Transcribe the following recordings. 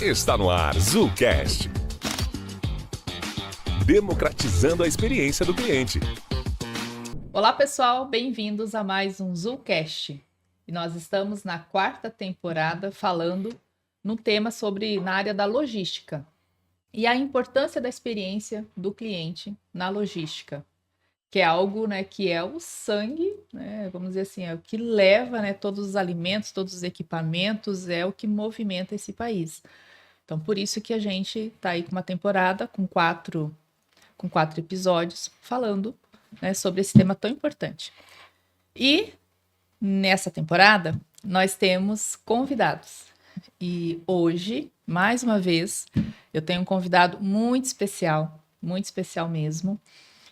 Está no ar Zulcast. Democratizando a experiência do cliente. Olá pessoal, bem-vindos a mais um Zulcast. E nós estamos na 4ª temporada falando no tema na área da logística e a importância da experiência do cliente na logística, que é algo, né, que é o sangue, né, vamos dizer assim, é o que leva, né, todos os alimentos, todos os equipamentos, é o que movimenta esse país. Então, por isso que a gente está aí com uma temporada com quatro episódios falando, né, sobre esse tema tão importante. E nessa temporada, nós temos convidados. E hoje, mais uma vez, eu tenho um convidado muito especial mesmo,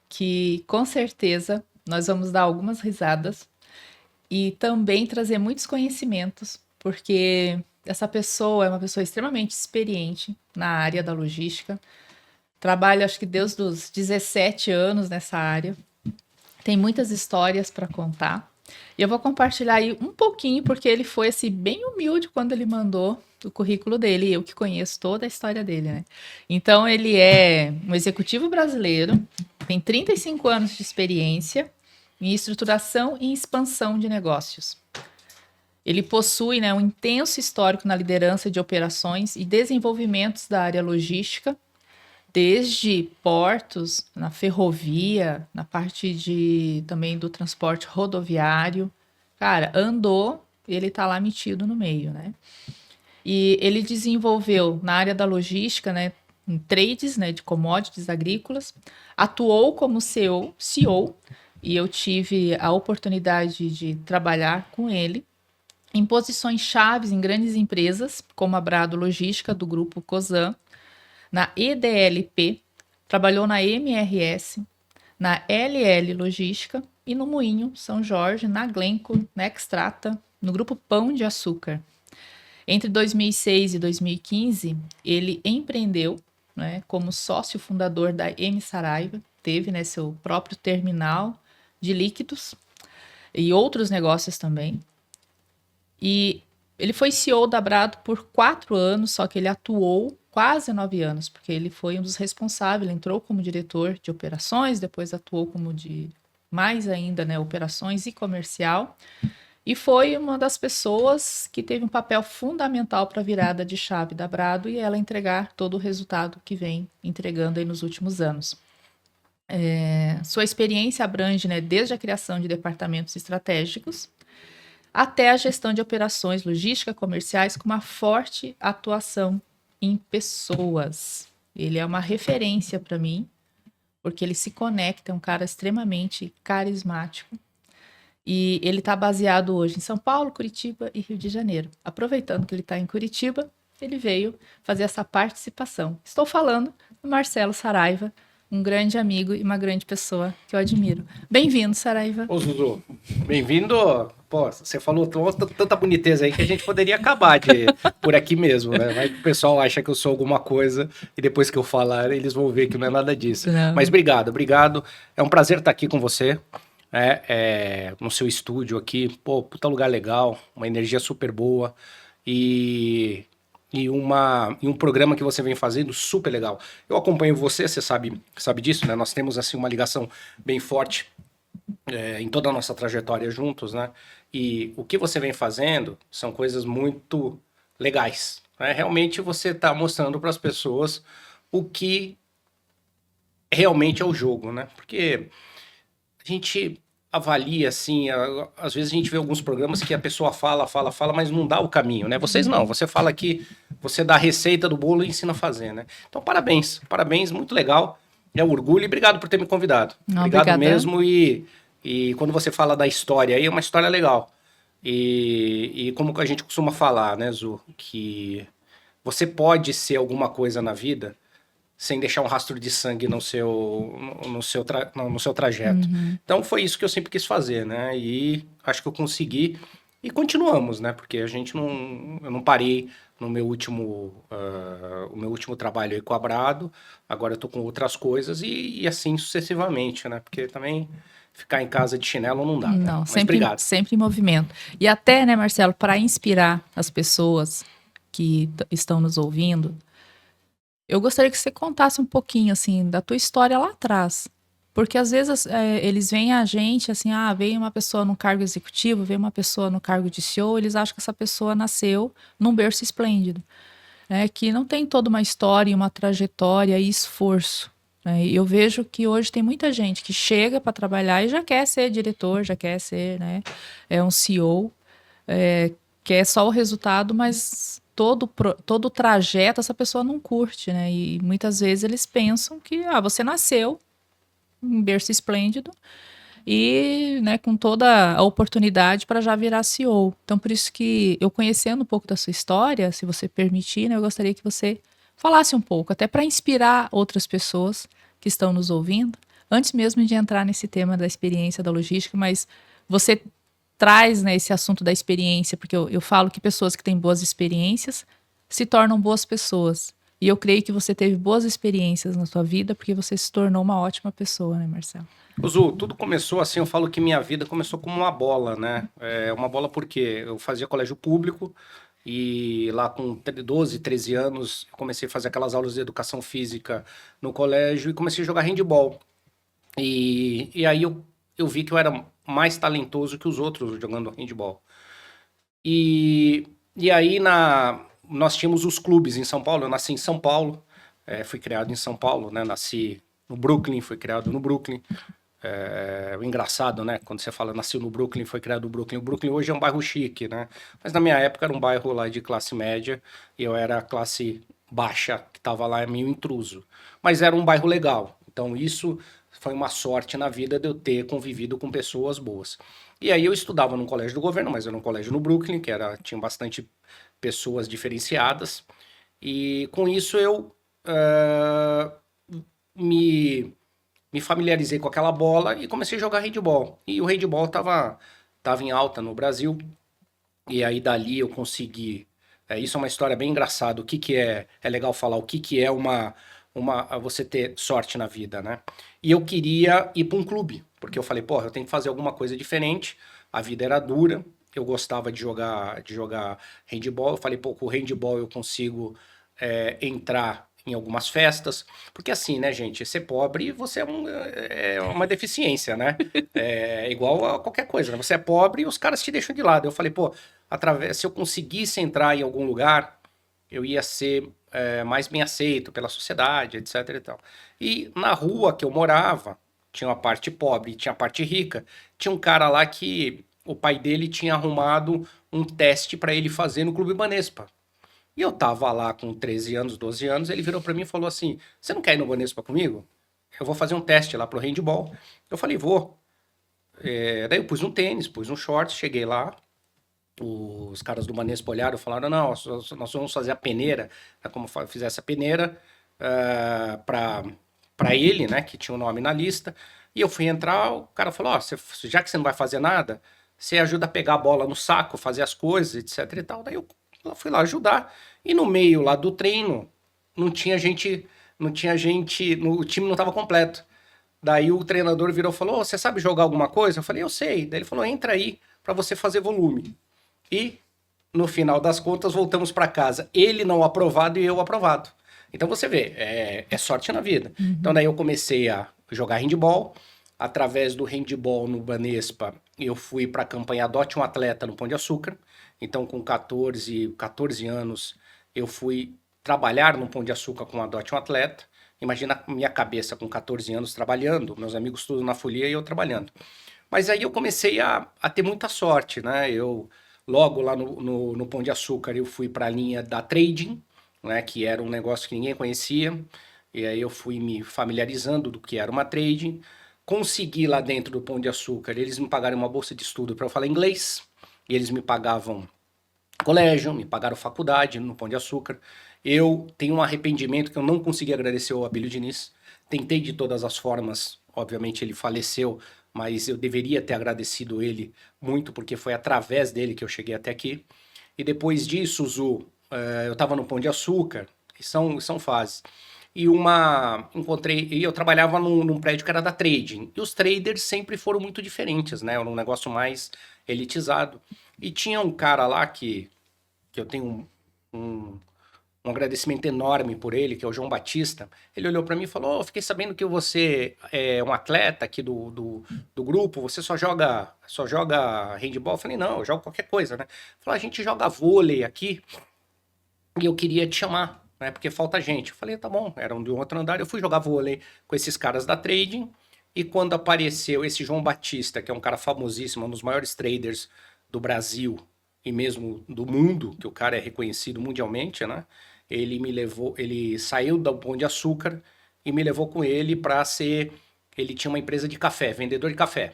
que com certeza nós vamos dar algumas risadas e também trazer muitos conhecimentos, porque essa pessoa é uma pessoa extremamente experiente na área da logística, trabalha acho que desde os 17 anos nessa área, tem muitas histórias para contar. E eu vou compartilhar aí um pouquinho, porque ele foi assim, bem humilde quando ele mandou o currículo dele, eu que conheço toda a história dele, né? Então, ele é um executivo brasileiro, tem 35 anos de experiência em estruturação e expansão de negócios. Ele possui, né, um intenso histórico na liderança de operações e desenvolvimentos da área logística, desde portos, na ferrovia, na parte também do transporte rodoviário. Cara, andou e ele tá lá metido no meio, né? E ele desenvolveu na área da logística, né, em trades, né, de commodities agrícolas, atuou como CEO, e eu tive a oportunidade de trabalhar com ele em posições chaves em grandes empresas, como a Brado Logística, do grupo Cosan, na EDLP, trabalhou na MRS, na LL Logística e no Moinho São Jorge, na Glencore, na Extrata, no grupo Pão de Açúcar. Entre 2006 e 2015, ele empreendeu, né, como sócio fundador da M Saraiva, teve, né, seu próprio terminal de líquidos e outros negócios também. E ele foi CEO da Brado por 4 anos, só que ele atuou quase 9 anos, porque ele foi um dos responsáveis, ele entrou como diretor de operações, depois atuou como mais ainda, né, operações e comercial, e foi uma das pessoas que teve um papel fundamental para a virada de chave da Brado e ela entregar todo o resultado que vem entregando aí nos últimos anos. Sua experiência abrange, né, desde a criação de departamentos estratégicos até a gestão de operações logística comerciais com uma forte atuação em pessoas. Ele é uma referência para mim, porque ele se conecta, é um cara extremamente carismático. E ele está baseado hoje em São Paulo, Curitiba e Rio de Janeiro. Aproveitando que ele está em Curitiba, ele veio fazer essa participação. Estou falando do Marcelo Saraiva, um grande amigo e uma grande pessoa que eu admiro. Bem-vindo, Saraiva. Ô, Zuzu, bem-vindo. Pô, você falou tanta boniteza aí que a gente poderia acabar por aqui mesmo, né? Vai que o pessoal acha que eu sou alguma coisa e depois que eu falar, eles vão ver que não é nada disso. Não. Mas obrigado. É um prazer estar aqui com você, no seu estúdio aqui. Pô, puta lugar legal, uma energia super boa e um programa que você vem fazendo super legal. Eu acompanho você sabe disso, né? Nós temos assim uma ligação bem forte em toda a nossa trajetória juntos, né? E o que você vem fazendo são coisas muito legais, né? Realmente você está mostrando para as pessoas o que realmente é o jogo, né? Porque a gente avalia, assim, às vezes a gente vê alguns programas que a pessoa fala, mas não dá o caminho, né? Vocês não, você fala que você dá a receita do bolo e ensina a fazer, né? Então, parabéns, muito legal, é um orgulho e obrigado por ter me convidado. Obrigado mesmo e quando você fala da história aí, é uma história legal. E como a gente costuma falar, né, Zu, que você pode ser alguma coisa na vida sem deixar um rastro de sangue no seu trajeto. Uhum. Então foi isso que eu sempre quis fazer, né? E acho que eu consegui. E continuamos, né? Porque eu não parei no meu último trabalho aí com a Brado. Agora eu tô com outras coisas e assim sucessivamente, né? Porque também ficar em casa de chinelo não dá, né? Não, Mas obrigado. sempre em movimento. E até, né, Marcelo, para inspirar as pessoas que estão nos ouvindo, eu gostaria que você contasse um pouquinho, assim, da tua história lá atrás. Porque às vezes eles veem a gente assim, veio uma pessoa no cargo executivo, veio uma pessoa no cargo de CEO, eles acham que essa pessoa nasceu num berço esplêndido, né? Que não tem toda uma história, uma trajetória e esforço. Né? E eu vejo que hoje tem muita gente que chega para trabalhar e já quer ser diretor, já quer ser, né, um CEO, quer só o resultado, mas todo o trajeto essa pessoa não curte, né? E muitas vezes eles pensam que você nasceu um berço esplêndido e, né, com toda a oportunidade para já virar CEO. Então, por isso que eu conhecendo um pouco da sua história, se você permitir, né, eu gostaria que você falasse um pouco, até para inspirar outras pessoas que estão nos ouvindo, antes mesmo de entrar nesse tema da experiência da logística, mas você traz, né, esse assunto da experiência, porque eu falo que pessoas que têm boas experiências se tornam boas pessoas. E eu creio que você teve boas experiências na sua vida porque você se tornou uma ótima pessoa, né, Marcelo? Zu, tudo começou assim, eu falo que minha vida começou como uma bola, né? Uma bola porque eu fazia colégio público e lá com 12, 13 anos eu comecei a fazer aquelas aulas de educação física no colégio e comecei a jogar handball. E aí eu vi que eu era mais talentoso que os outros jogando handball. E aí nós tínhamos os clubes em São Paulo, eu nasci em São Paulo, fui criado em São Paulo, né? Nasci no Brooklyn, fui criado no Brooklyn. O engraçado, né? Quando você fala nasceu no Brooklyn, foi criado no Brooklyn. O Brooklyn hoje é um bairro chique, né? Mas na minha época era um bairro lá de classe média e eu era classe baixa, que tava lá meio intruso. Mas era um bairro legal. Então isso foi uma sorte na vida de eu ter convivido com pessoas boas. E aí eu estudava num colégio do governo, mas era um colégio no Brooklyn, que tinha bastante pessoas diferenciadas. E com isso eu me familiarizei com aquela bola e comecei a jogar handball. E o handball tava em alta no Brasil. E aí dali eu consegui. Isso é uma história bem engraçada. O que que é? É legal falar o que que é você ter sorte na vida, né? E eu queria ir para um clube, porque eu falei, porra, eu tenho que fazer alguma coisa diferente. A vida era dura. Eu gostava de jogar handball. Eu falei, pô, com o handball eu consigo entrar em algumas festas, porque assim, né, gente, ser pobre você é uma deficiência, né? É igual a qualquer coisa, né? Você é pobre e os caras te deixam de lado. Eu falei, pô, se eu conseguisse entrar em algum lugar, eu ia ser mais bem aceito pela sociedade, etc e tal. E na rua que eu morava, tinha uma parte pobre e tinha a parte rica. Tinha um cara lá que o pai dele tinha arrumado um teste para ele fazer no Clube Banespa. E eu tava lá com 13 anos, 12 anos, ele virou pra mim e falou assim: "Você não quer ir no Banespa comigo? Eu vou fazer um teste lá pro handball." Eu falei: "Vou." Daí eu pus um tênis, pus um short, cheguei lá. Os caras do Banespa olharam e falaram: "Não, nós vamos fazer a peneira, né, como fizesse a peneira para ele, né, que tinha o nome na lista." E eu fui entrar, o cara falou: "Ó, já que você não vai fazer nada, você ajuda a pegar a bola no saco, fazer as coisas, etc e tal." Daí eu fui lá ajudar. E no meio lá do treino, não tinha gente, o time não estava completo. Daí o treinador virou e falou: "Ô, você sabe jogar alguma coisa?" Eu falei: "Eu sei." Daí ele falou: "Entra aí para você fazer volume." E no final das contas voltamos para casa. Ele não aprovado e eu aprovado. Então você vê, é sorte na vida. Então daí eu comecei a jogar handball. Através do handball no Banespa, eu fui para a campanha Adote um Atleta no Pão de Açúcar. Então com 14 anos eu fui trabalhar no Pão de Açúcar com Adote um Atleta. Imagina a minha cabeça com 14 anos trabalhando, meus amigos tudo na folia e eu trabalhando. Mas aí eu comecei a ter muita sorte, né? Logo lá no Pão de Açúcar, eu fui para a linha da trading, né? Que era um negócio que ninguém conhecia. E aí eu fui me familiarizando do que era uma trading. Consegui lá dentro do Pão de Açúcar, eles me pagaram uma bolsa de estudo para eu falar inglês. E eles me pagavam colégio, me pagaram faculdade no Pão de Açúcar. Eu tenho um arrependimento que eu não consegui agradecer ao Abílio Diniz. Tentei de todas as formas, obviamente ele faleceu, mas eu deveria ter agradecido ele muito, porque foi através dele que eu cheguei até aqui. E depois disso, Zu, eu estava no Pão de Açúcar, e são fases. E eu trabalhava num prédio que era da trading. E os traders sempre foram muito diferentes, né? Era um negócio mais elitizado. E tinha um cara lá que eu tenho um agradecimento enorme por ele, que é o João Batista. Ele olhou para mim e falou: fiquei sabendo que você é um atleta aqui do grupo, você só joga handball? Eu falei: não, eu jogo qualquer coisa, né? Ele falou: a gente joga vôlei aqui e eu queria te chamar, né? Porque falta gente. Eu falei: tá bom, era um de um outro andar. Eu fui jogar vôlei com esses caras da trading e quando apareceu esse João Batista, que é um cara famosíssimo, um dos maiores traders do Brasil e mesmo do mundo, que o cara é reconhecido mundialmente, né? Ele saiu do Pão de Açúcar e me levou com ele para ser. Ele tinha uma empresa de café, vendedor de café.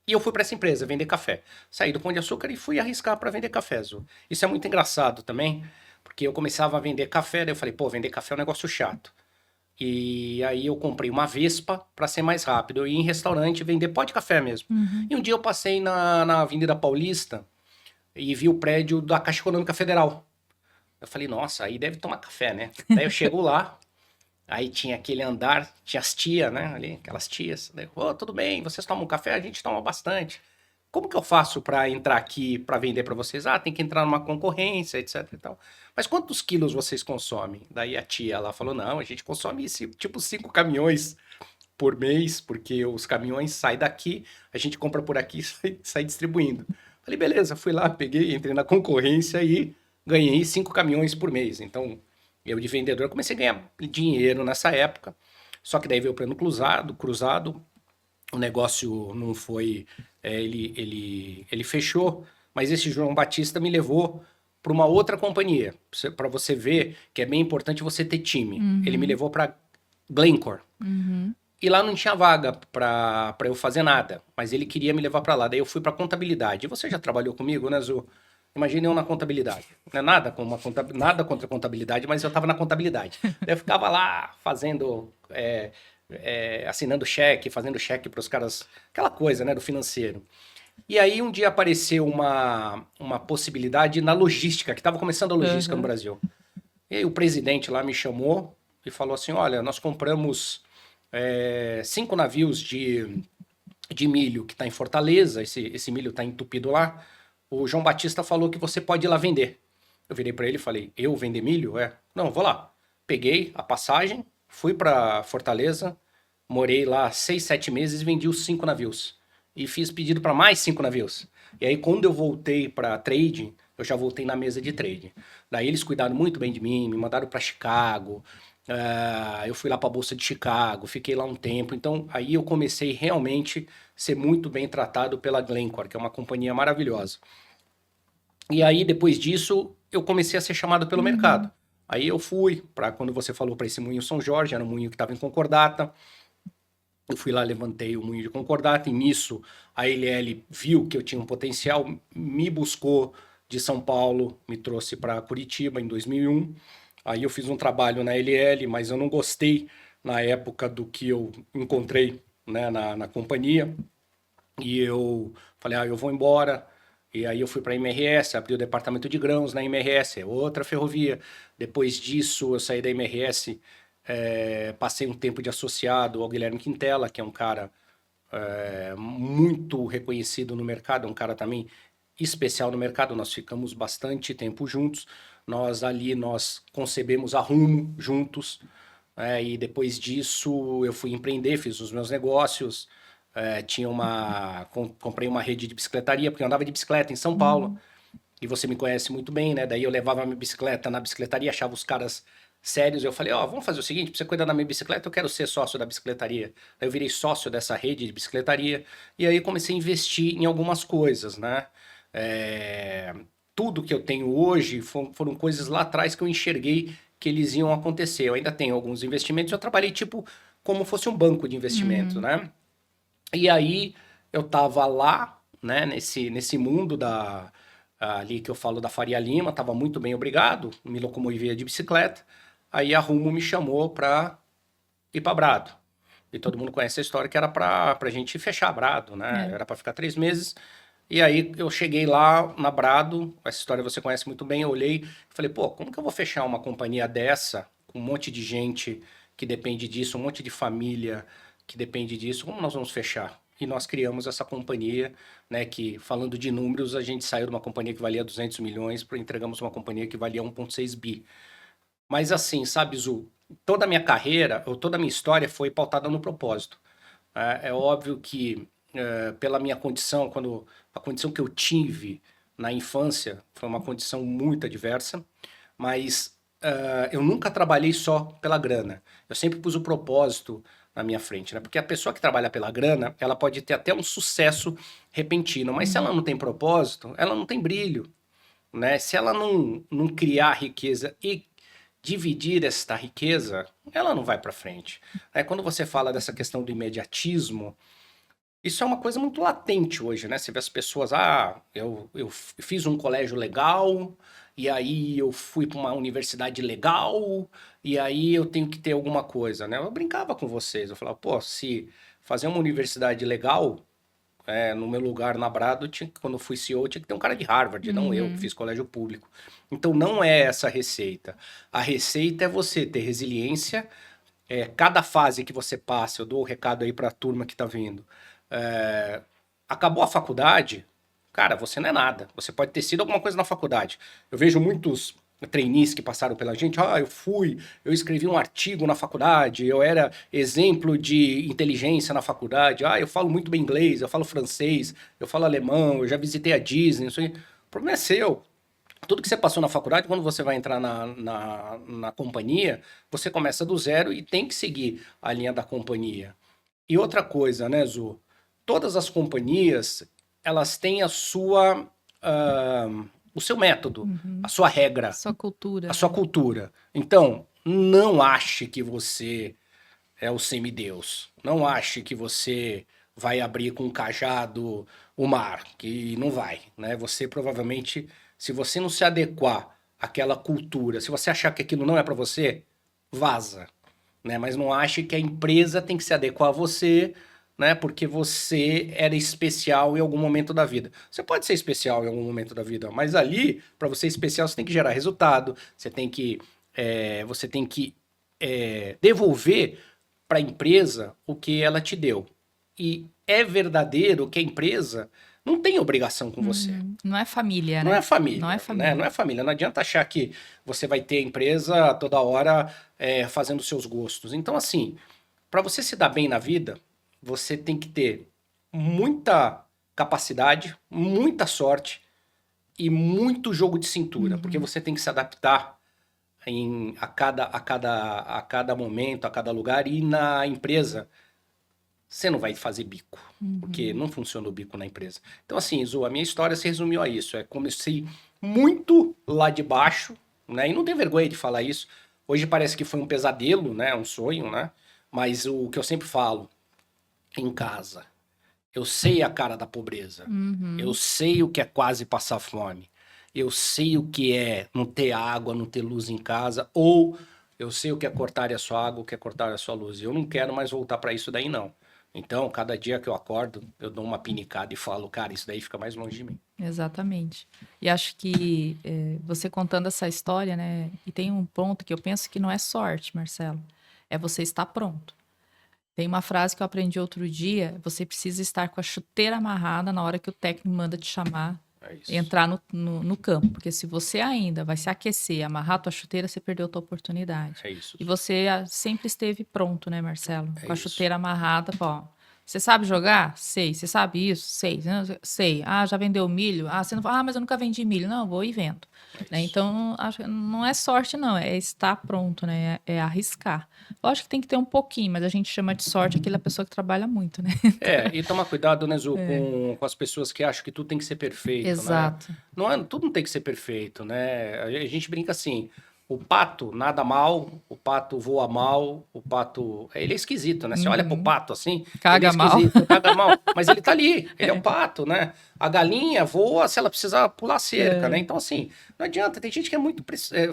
E eu fui para essa empresa vender café. Saí do Pão de Açúcar e fui arriscar para vender café, Zu. Isso é muito engraçado também, porque eu começava a vender café, daí eu falei: pô, vender café é um negócio chato. E aí eu comprei uma Vespa para ser mais rápido. Eu ia em restaurante vender pó de café mesmo. E um dia eu passei na Avenida Paulista e vi o prédio da Caixa Econômica Federal. Eu falei: nossa, aí deve tomar café, né? Daí eu chego lá, aí tinha aquele andar, tinha as tias, né? Ali, aquelas tias. Daí, tudo bem, vocês tomam café? A gente toma bastante. Como que eu faço para entrar aqui para vender para vocês? Ah, tem que entrar numa concorrência, etc e tal. Mas quantos quilos vocês consomem? Daí a tia lá falou: não, a gente consome tipo 5 caminhões por mês, porque os caminhões saem daqui, a gente compra por aqui e sai distribuindo. Falei: beleza, fui lá, peguei, entrei na concorrência e ganhei 5 caminhões por mês. Então, eu de vendedor comecei a ganhar dinheiro nessa época. Só que daí veio o plano cruzado, o negócio não foi, ele fechou, mas esse João Batista me levou para uma outra companhia, para você ver que é bem importante você ter time. Ele me levou para Glencore. E lá não tinha vaga para eu fazer nada, mas ele queria me levar para lá. Daí eu fui para contabilidade. E você já trabalhou comigo, né, Zu? Imagine eu na contabilidade. Não é nada, nada contra a contabilidade, mas eu estava na contabilidade. Eu ficava lá fazendo, assinando cheque, fazendo cheque para os caras, aquela coisa, né, do financeiro. E aí um dia apareceu uma possibilidade na logística, que estava começando a logística no Brasil. E aí o presidente lá me chamou e falou assim: olha, nós compramos 5 navios de milho que está em Fortaleza, esse milho está entupido lá. O João Batista falou que você pode ir lá vender. Eu virei para ele e falei: eu vender milho? Não, vou lá. Peguei a passagem, fui para Fortaleza, morei lá 6, 7 meses e vendi os 5 navios. E fiz pedido para mais 5 navios. E aí quando eu voltei para trading, eu já voltei na mesa de trading. Daí eles cuidaram muito bem de mim, me mandaram para Chicago. Eu fui lá para a Bolsa de Chicago, fiquei lá um tempo. Então aí eu comecei realmente a ser muito bem tratado pela Glencore, que é uma companhia maravilhosa. E aí depois disso eu comecei a ser chamado pelo mercado. Aí eu fui para, quando você falou, para esse moinho São Jorge, era um moinho que estava em Concordata. Eu fui lá, levantei o moinho de Concordata, e nisso a LL viu que eu tinha um potencial, me buscou de São Paulo, me trouxe para Curitiba em 2001. Aí eu fiz um trabalho na LL, mas eu não gostei na época do que eu encontrei, né, na companhia. E eu falei: eu vou embora. E aí eu fui para a MRS, abri o departamento de grãos na MRS, outra ferrovia. Depois disso eu saí da MRS, passei um tempo de associado ao Guilherme Quintela, que é um cara muito reconhecido no mercado, um cara também especial no mercado. Nós ficamos bastante tempo juntos. Nós concebemos a Rumo juntos. E depois disso eu fui empreender, fiz os meus negócios. Comprei uma rede de bicicletaria, porque eu andava de bicicleta em São Paulo. E você me conhece muito bem, né? Daí eu levava a minha bicicleta na bicicletaria, achava os caras sérios. Eu falei: vamos fazer o seguinte, pra você cuidar da minha bicicleta, eu quero ser sócio da bicicletaria. Daí eu virei sócio dessa rede de bicicletaria. E aí comecei a investir em algumas coisas, né? Tudo que eu tenho hoje foram coisas lá atrás que eu enxerguei que eles iam acontecer. Eu ainda tenho alguns investimentos, eu trabalhei tipo como fosse um banco de investimento, né? E aí eu tava lá, né, nesse mundo ali que eu falo da Faria Lima, tava muito bem, obrigado, me locomovia de bicicleta. Aí a Rumo me chamou para ir para Brado. E todo mundo conhece a história, que era pra gente fechar Brado, né? Era para ficar 3 meses. E aí eu cheguei lá na Brado, essa história você conhece muito bem, eu olhei e falei: pô, como que eu vou fechar uma companhia dessa, com um monte de gente que depende disso, um monte de família que depende disso, como nós vamos fechar? e nós criamos essa companhia, né, que, falando de números, a gente saiu de uma companhia que valia 200 milhões para entregamos uma companhia que valia 1,6 bi. Mas assim, sabe, Zu, toda a minha carreira, ou toda a minha história foi pautada no propósito. É óbvio que, pela minha condição, a condição que eu tive na infância foi uma condição muito adversa, mas eu nunca trabalhei só pela grana. Eu sempre pus o propósito na minha frente, né? Porque a pessoa que trabalha pela grana, ela pode ter até um sucesso repentino, mas se ela não tem propósito, ela não tem brilho, né? Se ela não criar riqueza e dividir esta riqueza, ela não vai para frente. Quando você fala dessa questão do imediatismo, isso é uma coisa muito latente hoje, né? Você vê as pessoas, eu fiz um colégio legal, e aí eu fui para uma universidade legal, e aí eu tenho que ter alguma coisa, né? Eu brincava com vocês, eu falava, pô, se fazer uma universidade legal, no meu lugar na Brado, quando eu fui CEO, tinha que ter um cara de Harvard, não eu, que fiz colégio público. Então não é essa a receita. A receita é você ter resiliência, cada fase que você passa, eu dou o recado aí para a turma que está vindo. Acabou a faculdade, cara, você não é nada. Você pode ter sido alguma coisa na faculdade. Eu vejo muitos trainees que passaram pela gente. Eu escrevi um artigo na faculdade, eu era exemplo de inteligência na faculdade. Eu falo muito bem inglês, eu falo francês, eu falo alemão, eu já visitei a Disney. Isso aí. O problema é seu. Tudo que você passou na faculdade, quando você vai entrar na companhia, você começa do zero e tem que seguir a linha da companhia. E outra coisa, né, Zu? Todas as companhias, elas têm o seu método, a sua regra, Sua cultura. a sua cultura. Então, não ache que você é o semideus. Não ache que você vai abrir com um cajado o mar, que não vai, né? Você provavelmente, se você não se adequar àquela cultura, se você achar que aquilo não é para você, vaza, né? Mas não ache que a empresa tem que se adequar a você, né? Porque você era especial em algum momento da vida. Você pode ser especial em algum momento da vida, mas ali, para você ser especial, você tem que gerar resultado, você tem que devolver para a empresa o que ela te deu. E é verdadeiro que a empresa não tem obrigação com você. Não é família, né? Não é família, Não é né? família. Não é família. Não adianta achar que você vai ter a empresa toda hora fazendo seus gostos. Então, assim, para você se dar bem na vida, você tem que ter muita capacidade, muita sorte e muito jogo de cintura, porque você tem que se adaptar a cada momento, a cada lugar. E na empresa, você não vai fazer bico, porque não funciona o bico na empresa. Então, assim, Zu, a minha história se resumiu a isso. Comecei muito lá de baixo, né? E não tenho vergonha de falar isso. Hoje parece que foi um pesadelo, né? Um sonho, né? Mas o que eu sempre falo, em casa, eu sei a cara da pobreza. Eu sei o que é quase passar fome. Eu sei o que é não ter água, não ter luz em casa, ou eu sei o que é cortar a sua água, o que é cortar a sua luz. Eu não quero mais voltar para isso daí, não. Então, cada dia que eu acordo, eu dou uma pinicada e falo, cara, isso daí fica mais longe de mim. Exatamente. E acho que você contando essa história, né? E tem um ponto que eu penso que não é sorte, Marcelo. É você estar pronto. Tem uma frase que eu aprendi outro dia: você precisa estar com a chuteira amarrada na hora que o técnico manda te chamar, entrar no campo. Porque se você ainda vai se aquecer, amarrar a tua chuteira, você perdeu a tua oportunidade. É isso. E você sempre esteve pronto, né, Marcelo? Com a isso. chuteira amarrada, ó. Você sabe jogar? Sei. Você sabe isso? Sei. Sei. Já vendeu milho? Você não fala, mas eu nunca vendi milho. Não, vou e vendo. Né? Então, não é sorte, não. É estar pronto, né? É arriscar. Lógico que tem que ter um pouquinho, mas a gente chama de sorte aquela pessoa que trabalha muito, né? E tomar cuidado, né, Zu, com as pessoas que acham que tudo tem que ser perfeito, Exato. né? Tudo não tem que ser perfeito, né? A gente brinca assim, o pato nada mal, o pato voa mal, o pato... Ele é esquisito, né? Você olha pro pato assim, Caga ele é esquisito, caga mal, mas ele tá ali, ele é um pato, né? A galinha voa se ela precisar pular a cerca, né? Então, assim, não adianta, tem gente que é muito...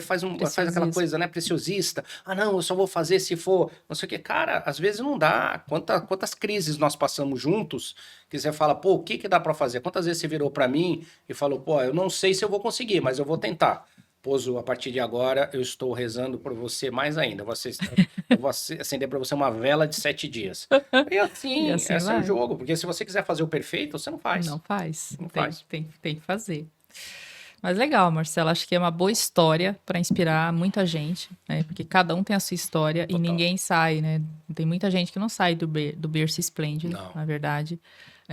faz aquela coisa, né? Preciosista. Não, eu só vou fazer se for... Não sei o quê. Cara, às vezes não dá. Quantas crises nós passamos juntos que você fala, pô, o que dá pra fazer? Quantas vezes você virou pra mim e falou, pô, eu não sei se eu vou conseguir, mas eu vou tentar. Pozo, a partir de agora, eu estou rezando por você mais ainda. Eu vou acender para você uma vela de 7 dias. E E assim, assim esse é o vai. jogo. Porque se você quiser fazer o perfeito, você não faz. Não faz. Não Tem, faz. tem, tem que fazer. Mas legal, Marcelo. Acho que é uma boa história para inspirar muita gente, né? Porque cada um tem a sua história e Total. ninguém sai, né? Tem muita gente que não sai do berço esplêndido, Não. na verdade.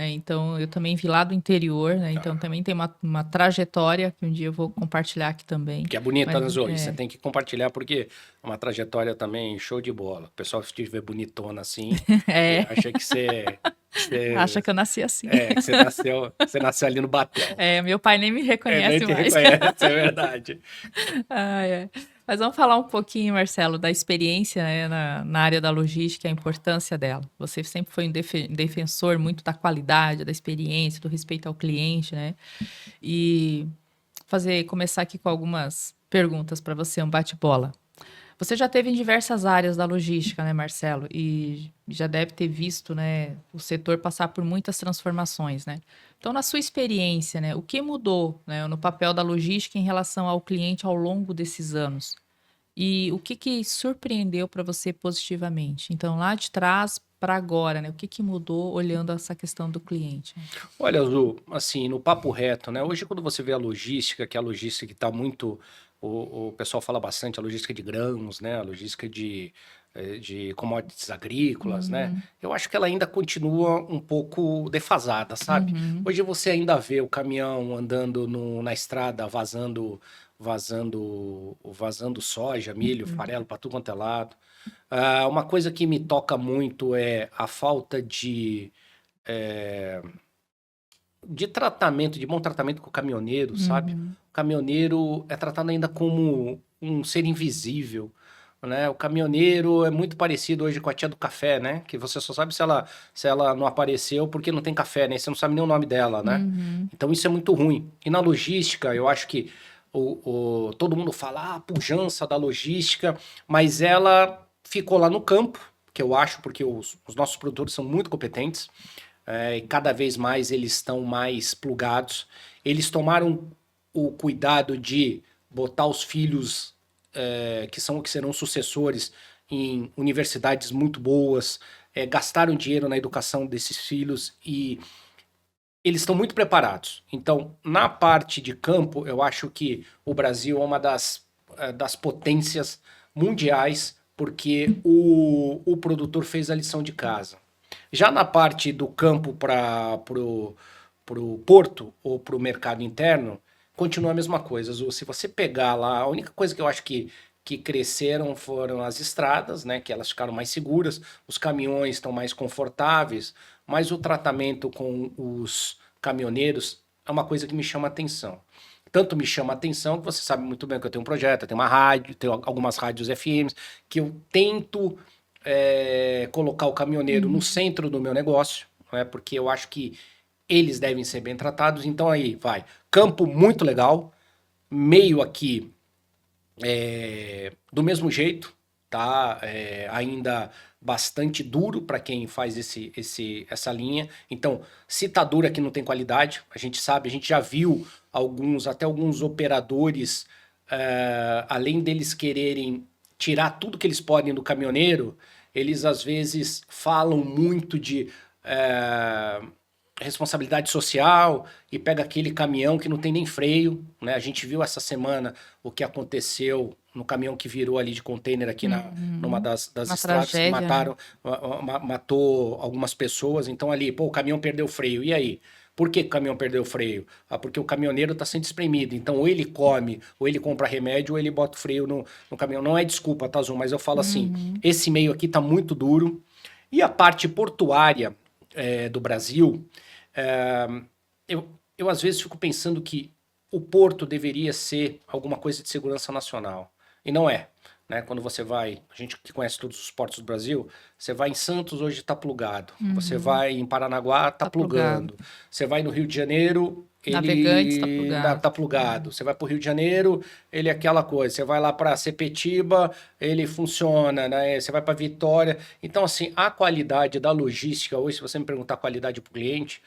Então, eu também vi lá do interior, né? Então, também tem uma trajetória que um dia eu vou compartilhar aqui também. Que é bonita, Mas, né, Zoe? Você tem que compartilhar porque é uma trajetória também show de bola. O pessoal se te vê bonitona assim, é, acha que acha que eu nasci assim. que você nasceu ali no Batel. Meu pai nem me Nem reconhece te mais. reconhece, é verdade. Ah, é. Mas vamos falar um pouquinho, Marcelo, da experiência, né, na área da logística, a importância dela. Você sempre foi um defensor muito da qualidade, da experiência, do respeito ao cliente, né? E começar aqui com algumas perguntas para você, um bate-bola. Você já teve em diversas áreas da logística, né, Marcelo? E já deve ter visto, né, o setor passar por muitas transformações, né? Então, na sua experiência, né, o que mudou, né, no papel da logística em relação ao cliente ao longo desses anos? E o que surpreendeu para você positivamente? Então, lá de trás para agora, né? O que mudou olhando essa questão do cliente? Olha, Zu, assim, no papo reto, né? Hoje, quando você vê a logística, que é a logística que está muito. O pessoal fala bastante, a logística de grãos, né? A logística de commodities agrícolas, né? Uhum, Eu acho que ela ainda continua um pouco defasada, sabe? uhum, Hoje você ainda vê o caminhão andando na estrada, vazando soja, milho, uhum, farelo para tudo quanto é lado. Uma coisa que me toca muito é a falta de tratamento, de bom tratamento com o caminhoneiro, sabe? uhum, O caminhoneiro é tratado ainda como um ser invisível, né? O caminhoneiro é muito parecido hoje com a tia do café, né? Que você só sabe se ela não apareceu porque não tem café, né? Você não sabe nem o nome dela, né? uhum, Então isso é muito ruim. E na logística, eu acho que todo mundo fala a pujança da logística, mas ela ficou lá no campo, que eu acho, porque os nossos produtores são muito competentes, e cada vez mais eles estão mais plugados. Eles tomaram o cuidado de botar os filhos que serão sucessores em universidades muito boas, gastaram dinheiro na educação desses filhos e eles estão muito preparados. Então, na parte de campo, eu acho que o Brasil é uma das potências mundiais, porque o produtor fez a lição de casa. Já na parte do campo para o porto ou para o mercado interno, continua a mesma coisa. Se você pegar lá, a única coisa que eu acho que cresceram foram as estradas, né? Que elas ficaram mais seguras, os caminhões estão mais confortáveis, mas o tratamento com os caminhoneiros é uma coisa que me chama atenção. Tanto me chama atenção que você sabe muito bem que eu tenho um projeto, eu tenho uma rádio, tenho algumas rádios FMs, que eu tento colocar o caminhoneiro no uhum. centro do meu negócio, né? Porque eu acho que eles devem ser bem tratados. Então aí vai, campo muito legal, meio aqui do mesmo jeito, tá? Ainda bastante duro para quem faz essa linha. Então, se tá duro aqui não tem qualidade, a gente sabe, a gente já viu até alguns operadores, além deles quererem tirar tudo que eles podem do caminhoneiro, eles às vezes falam muito de responsabilidade social e pega aquele caminhão que não tem nem freio, né? A gente viu essa semana o que aconteceu no caminhão que virou ali de container aqui numa das Uma estradas que tragédia, né? matou algumas pessoas. Então ali, pô, o caminhão perdeu o freio. E aí? Por que o caminhão perdeu o freio? Porque o caminhoneiro está sendo espremido. Então, ou ele come, ou ele compra remédio, ou ele bota o freio no caminhão. Não é desculpa, tá, Zoom? Mas eu falo assim, Uhum, esse meio aqui tá muito duro. E a parte portuária do Brasil, é, eu às vezes fico pensando que o porto deveria ser alguma coisa de segurança nacional. E não é. Né? Quando você vai, a gente que conhece todos os portos do Brasil, você vai em Santos, hoje está plugado. Você uhum. vai em Paranaguá, está Tá plugado. plugando. Você vai no Rio de Janeiro, Navegantes tá ele plugado. tá plugado. Você vai para o Rio de Janeiro, ele é aquela coisa. Você vai lá para Sepetiba, ele funciona, né? Você vai para Vitória. Então, assim, a qualidade da logística hoje, se você me perguntar a qualidade para o cliente,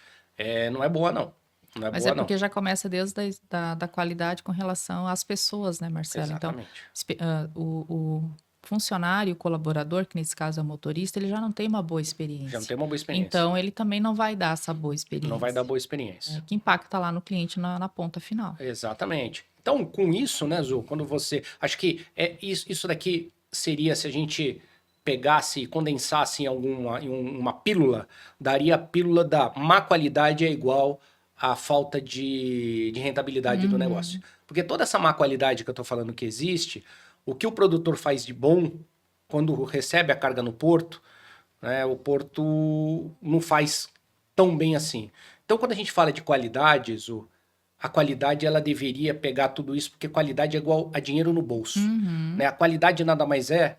não é boa, não. Não é Mas boa, é não. porque já começa desde da qualidade com relação às pessoas, né, Marcelo? Então, Exatamente. o funcionário, o colaborador, que nesse caso é o motorista, ele já não tem uma boa Já não experiência. tem uma boa experiência. Então, ele também não vai dar essa boa Não vai dar experiência, boa experiência. que impacta lá no cliente na ponta final. Exatamente. Então, com isso, né, Zu, quando você. Acho que isso daqui seria, se a gente pegasse e condensasse em uma pílula, daria a pílula da má qualidade é igual à falta de rentabilidade do negócio. Porque toda essa má qualidade que eu estou falando que existe, o que o produtor faz de bom quando recebe a carga no porto, né, o porto não faz tão bem assim. Então, quando a gente fala de qualidade, Zu, a qualidade ela deveria pegar tudo isso, porque qualidade é igual a dinheiro no bolso. Né? A qualidade nada mais é,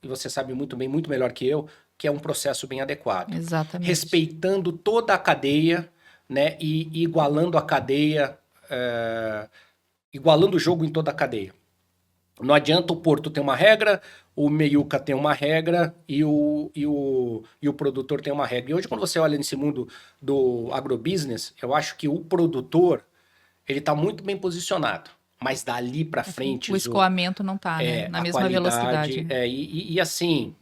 e você sabe muito bem, muito melhor que eu, que é um processo bem adequado. Exatamente. Respeitando toda a cadeia, né? E igualando a cadeia, igualando o jogo em toda a cadeia. Não adianta o porto ter uma regra, o meiuca tem uma regra e o produtor tem uma regra. E hoje, quando você olha nesse mundo do agrobusiness, eu acho que o produtor ele está muito bem posicionado. Mas dali para frente, O escoamento não está, né? Na a mesma qualidade, velocidade. Né? E assim,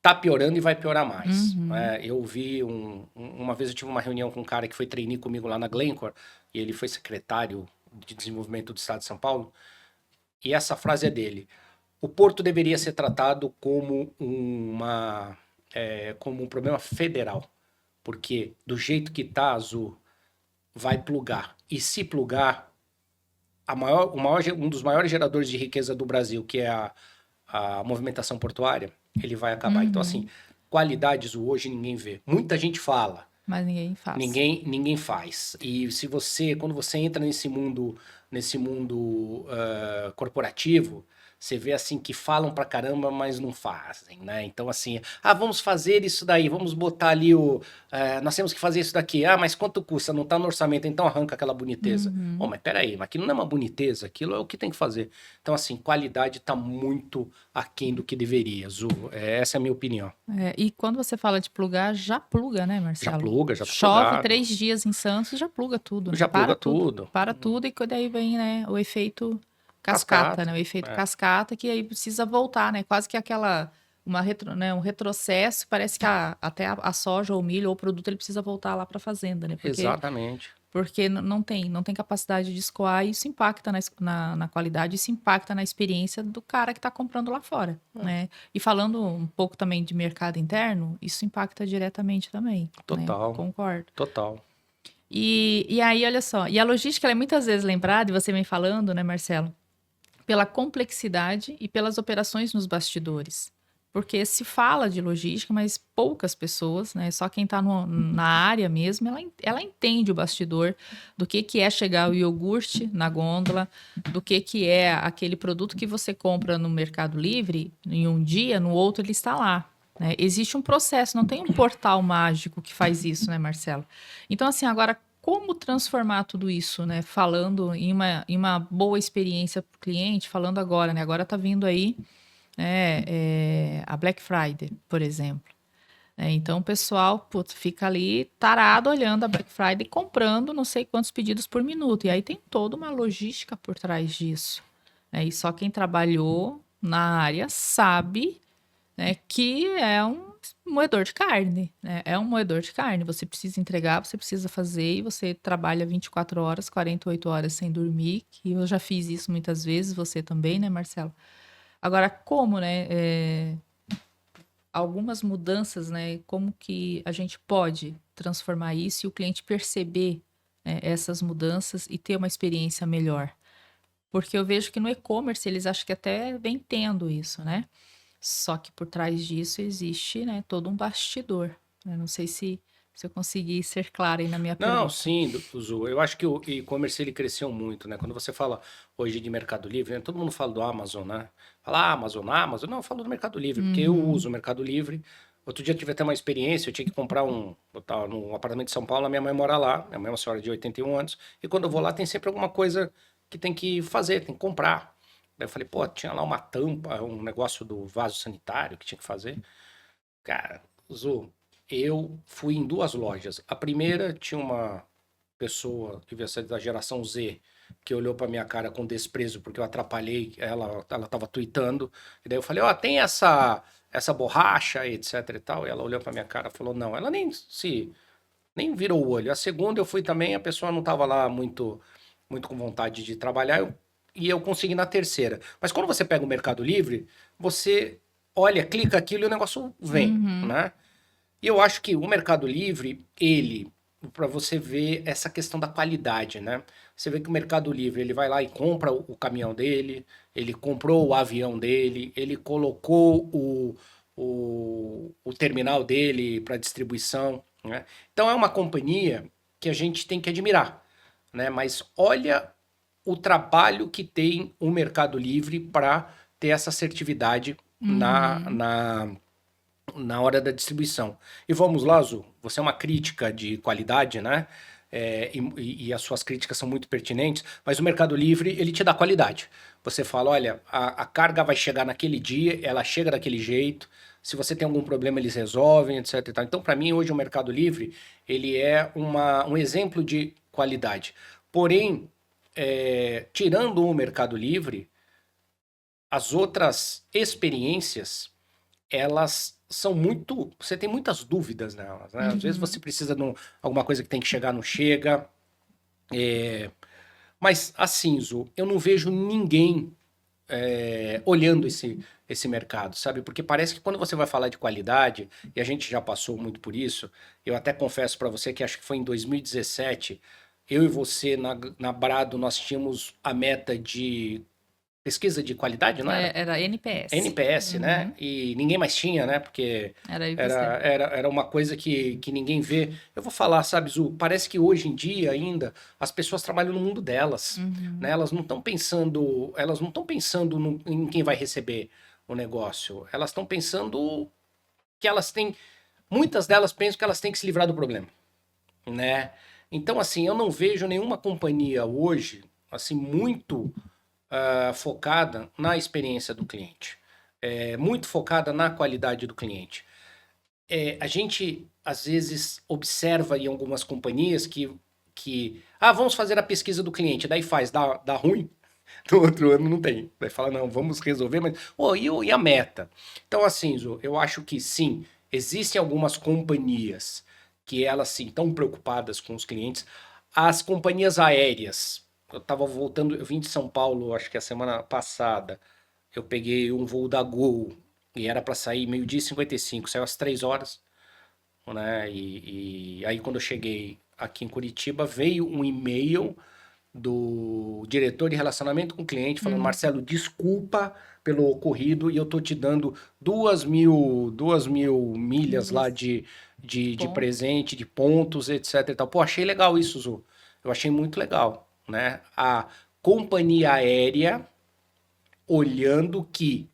tá piorando e vai piorar mais. Né? Eu vi uma vez eu tive uma reunião com um cara que foi trainee comigo lá na Glencore, e ele foi secretário de desenvolvimento do estado de São Paulo, e essa frase é dele: o porto deveria ser tratado como como um problema federal, porque do jeito que tá, Azul, vai plugar. E se plugar, um dos maiores geradores de riqueza do Brasil, que é a movimentação portuária, ele vai acabar. Então, assim, qualidades hoje ninguém vê. Muita gente fala. Mas ninguém faz. Ninguém faz. E quando você entra nesse mundo corporativo, você vê assim que falam pra caramba, mas não fazem, né? Então assim, vamos fazer isso daí, vamos botar ali nós temos que fazer isso daqui. Mas quanto custa? Não tá no orçamento, então arranca aquela boniteza. Mas peraí, mas aquilo não é uma boniteza, aquilo é o que tem que fazer. Então assim, qualidade tá muito aquém do que deveria, Zu. Essa é a minha opinião. E quando você fala de plugar, já pluga, né, Marcelo? Já tá Chove plugado. 3 dias em Santos, já pluga tudo. Né? Já pluga tudo. Para tudo e daí vem, né, o efeito cascata, né? O efeito cascata, que aí precisa voltar, né? Quase que um retrocesso, parece que até a soja ou o milho ou o produto ele precisa voltar lá para a fazenda, né? Exatamente. Porque não tem capacidade de escoar e isso impacta na qualidade, isso impacta na experiência do cara que está comprando lá fora, né? E falando um pouco também de mercado interno, isso impacta diretamente também. Total. Né? Concordo. Total. E aí, olha só, e a logística ela é muitas vezes lembrada, e você vem falando, né, Marcelo, pela complexidade e pelas operações nos bastidores. Porque se fala de logística, mas poucas pessoas, né? Só quem está na área mesmo, ela entende o bastidor do que é chegar o iogurte na gôndola, do que é aquele produto que você compra no Mercado Livre, em um dia, no outro ele está lá. Né? Existe um processo, não tem um portal mágico que faz isso, né, Marcelo? Então, assim, agora, como transformar tudo isso, né? Falando em uma boa experiência para o cliente, falando agora, né? Agora está vindo aí a Black Friday, por exemplo. Então, o pessoal fica ali tarado olhando a Black Friday, comprando não sei quantos pedidos por minuto. E aí tem toda uma logística por trás disso. E só quem trabalhou na área sabe que é um moedor de carne. Né? É um moedor de carne. Você precisa entregar, você precisa fazer, e você trabalha 24 horas, 48 horas sem dormir. Que eu já fiz isso muitas vezes, você também, né, Marcelo? Agora, como, né? Algumas mudanças, né? Como que a gente pode transformar isso e o cliente perceber essas mudanças e ter uma experiência melhor? Porque eu vejo que no e-commerce eles acham que até vem tendo isso, né? Só que por trás disso existe, né, todo um bastidor. Eu não sei se eu consegui ser clara aí na minha pergunta. Não, sim, Zu. Eu acho que o e-commerce ele cresceu muito, né? Quando você fala hoje de Mercado Livre, né? Todo mundo fala do Amazon, né? Fala Amazon. Não, eu falo do Mercado Livre, porque eu uso o Mercado Livre. Outro dia eu tive até uma experiência, eu tinha que comprar eu tava num apartamento de São Paulo, a minha mãe mora lá, minha mãe é uma senhora de 81 anos, e quando eu vou lá tem sempre alguma coisa que tem que fazer, tem que comprar. Daí eu falei, pô, tinha lá uma tampa, um negócio do vaso sanitário que tinha que fazer. Cara, Zu, eu fui em 2 lojas. A primeira tinha pessoa que devia ser da geração Z, que olhou pra minha cara com desprezo porque eu atrapalhei, ela tava tweetando, e daí eu falei, ó, tem essa borracha, etc e tal, e ela olhou pra minha cara e falou, não, ela nem virou o olho. A segunda eu fui também, a pessoa não tava lá muito com vontade de trabalhar, e eu consegui na terceira. Mas quando você pega o Mercado Livre, você olha, clica aquilo e o negócio vem, né? E eu acho que o Mercado Livre, para você ver essa questão da qualidade, né? Você vê que o Mercado Livre, ele vai lá e compra o caminhão dele, ele comprou o avião dele, ele colocou o terminal dele para distribuição, né? Então é uma companhia que a gente tem que admirar, né? Mas olha o trabalho que tem o Mercado Livre para ter essa assertividade na hora da distribuição. E vamos lá, Zu, você é uma crítica de qualidade, né? E as suas críticas são muito pertinentes, mas o Mercado Livre, ele te dá qualidade. Você fala, olha, a carga vai chegar naquele dia, ela chega daquele jeito, se você tem algum problema, eles resolvem, etc. E tal. Então, para mim, hoje o Mercado Livre, ele é um exemplo de qualidade. Porém, tirando o Mercado Livre, as outras experiências, elas são muito. Você tem muitas dúvidas nelas, né? Às vezes você precisa de alguma coisa que tem que chegar, não chega. Mas assim, Zu, eu não vejo ninguém olhando esse mercado, sabe? Porque parece que quando você vai falar de qualidade, e a gente já passou muito por isso, eu até confesso para você que acho que foi em 2017, eu e você na Brado, nós tínhamos a meta de pesquisa de qualidade, não era? Era NPS. NPS, né? E ninguém mais tinha, né? Porque Era aí você. era uma coisa que ninguém vê. Eu vou falar, sabe, Zu, parece que hoje em dia ainda as pessoas trabalham no mundo delas, né? Elas não estão pensando em quem vai receber o negócio. Elas estão pensando que elas têm, muitas delas pensam que elas têm que se livrar do problema, né? Então, assim, eu não vejo nenhuma companhia hoje, assim, muito focada na experiência do cliente, muito focada na qualidade do cliente. A gente, às vezes, observa em algumas companhias que vamos fazer a pesquisa do cliente, daí dá ruim, no outro ano não tem. Daí fala, não, vamos resolver, mas e a meta? Então, assim, Zu, eu acho que sim, existem algumas companhias que elas sim estão preocupadas com os clientes. As companhias aéreas, eu vim de São Paulo, acho que a semana passada, eu peguei um voo da Gol e era para sair 12h55, saiu às 3 horas, né? E aí quando eu cheguei aqui em Curitiba, veio um e-mail do diretor de relacionamento com o cliente falando, Marcelo, desculpa pelo ocorrido e eu tô te dando 2.000 milhas lá de presente, de pontos, etc e tal. Pô, achei legal isso, Zu. Eu achei muito legal, né? A companhia aérea olhando que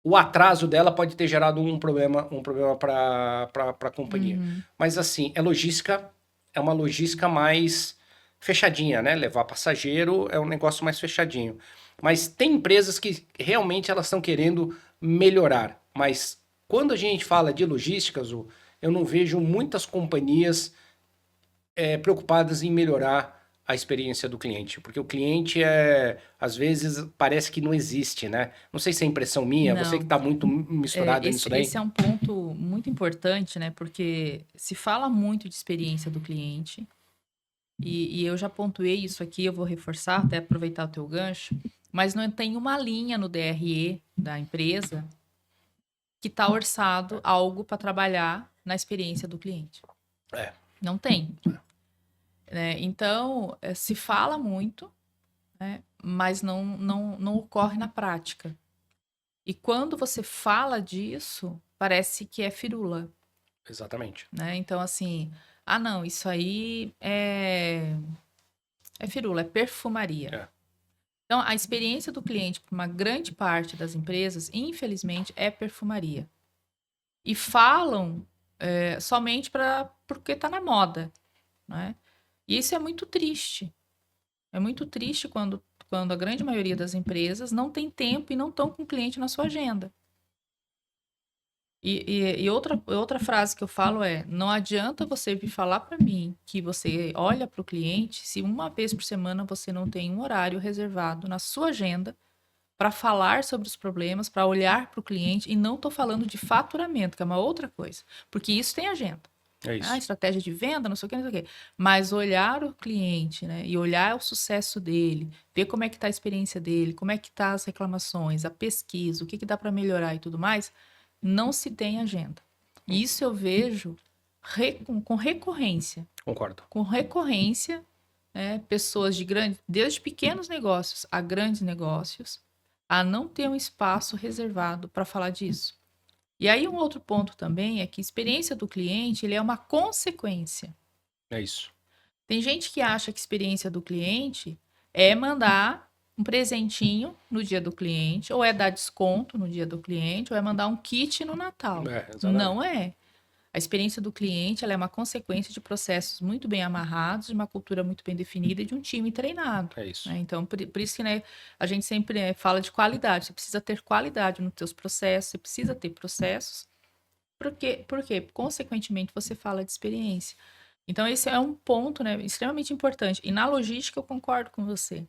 o atraso dela pode ter gerado um problema para a companhia. Mas assim, é uma logística mais fechadinha, né? Levar passageiro é um negócio mais fechadinho. Mas tem empresas que realmente elas estão querendo melhorar. Mas quando a gente fala de logística, Zu, eu não vejo muitas companhias preocupadas em melhorar a experiência do cliente, porque o cliente às vezes parece que não existe, né? Não sei se é impressão minha, você que Não. está muito misturada nisso daí. Esse é um ponto muito importante, né? Porque se fala muito de experiência do cliente, e eu já pontuei isso aqui, eu vou reforçar, até aproveitar o teu gancho, mas não tem uma linha no DRE da empresa que está orçado algo para trabalhar na experiência do cliente. Não tem. Então, se fala muito, né, mas não ocorre na prática. E quando você fala disso, parece que é firula. Exatamente. Né? Então, assim, não, isso aí é firula, é perfumaria. Então, a experiência do cliente, para uma grande parte das empresas, infelizmente, é perfumaria. E falam somente porque está na moda, né? E isso é muito triste. É muito triste quando a grande maioria das empresas não tem tempo e não estão com o cliente na sua agenda. E outra frase que eu falo é: não adianta você vir falar para mim que você olha para o cliente se uma vez por semana você não tem um horário reservado na sua agenda para falar sobre os problemas, para olhar para o cliente, e não estou falando de faturamento, que é uma outra coisa, porque isso tem agenda. É isso. Estratégia de venda, não sei o que, não sei o que. Mas olhar o cliente, né? E olhar o sucesso dele, ver como é que está a experiência dele, como é que tá as reclamações, a pesquisa, o que dá para melhorar e tudo mais, não se tem agenda. E isso eu vejo com recorrência. Concordo. Com recorrência, né? Pessoas desde pequenos negócios a grandes negócios, a não ter um espaço reservado para falar disso. E aí um outro ponto também é que a experiência do cliente, ele é uma consequência. É isso. Tem gente que acha que a experiência do cliente é mandar um presentinho no dia do cliente, ou é dar desconto no dia do cliente, ou é mandar um kit no Natal. Exatamente. Não é. A experiência do cliente, ela é uma consequência de processos muito bem amarrados, de uma cultura muito bem definida e de um time treinado. É isso. Né? Então, por isso que, né, a gente sempre, né, fala de qualidade. Você precisa ter qualidade nos seus processos, você precisa ter processos. Porque, consequentemente, você fala de experiência. Então, esse é um ponto, né, extremamente importante. E na logística, eu concordo com você.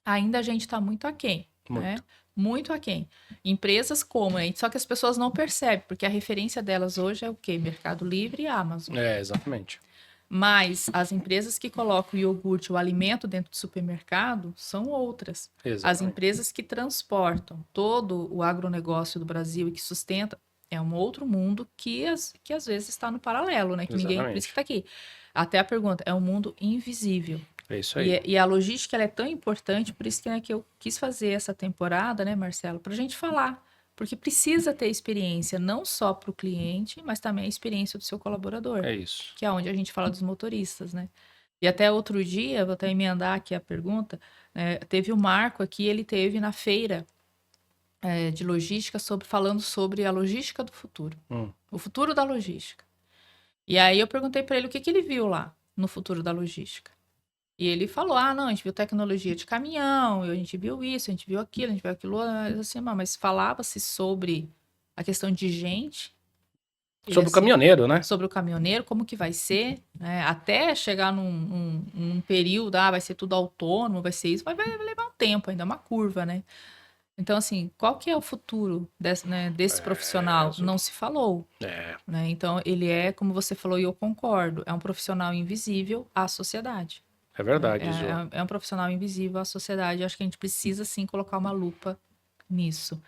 Ainda a gente está muito aquém. Muito. Né? Muito aquém. Empresas como, né? Só que as pessoas não percebem, porque a referência delas hoje é o quê? Mercado Livre e Amazon. Exatamente. Mas as empresas que colocam o iogurte, o alimento dentro do supermercado, são outras. Exatamente. As empresas que transportam todo o agronegócio do Brasil e que sustentam, é um outro mundo que às vezes está no paralelo, né? Que ninguém, por isso que está aqui. Até a pergunta, é um mundo invisível. É isso aí. E a logística ela é tão importante, por isso que, né, que eu quis fazer essa temporada, né, Marcelo, para a gente falar. Porque precisa ter experiência, não só para o cliente, mas também a experiência do seu colaborador. É isso. Que é onde a gente fala dos motoristas, né? E até outro dia, vou até emendar aqui a pergunta, teve o Marco aqui, ele teve na feira de logística falando sobre a logística do futuro. O futuro da logística. E aí eu perguntei para ele o que ele viu lá no futuro da logística. E ele falou, não, a gente viu tecnologia de caminhão, a gente viu isso, a gente viu aquilo, a gente viu aquilo, assim, mas falava-se sobre a questão de gente. Sobre o caminhoneiro, né? Sobre o caminhoneiro, como que vai ser, né? Até chegar num período, vai ser tudo autônomo, vai ser isso, mas vai levar um tempo ainda, uma curva, né? Então, assim, qual que é o futuro desse profissional? Não se falou. Né? Então, ele é, como você falou, e eu concordo, é um profissional invisível à sociedade. É verdade, Zu. É um profissional invisível à sociedade. Acho que a gente precisa, sim, colocar uma lupa nisso.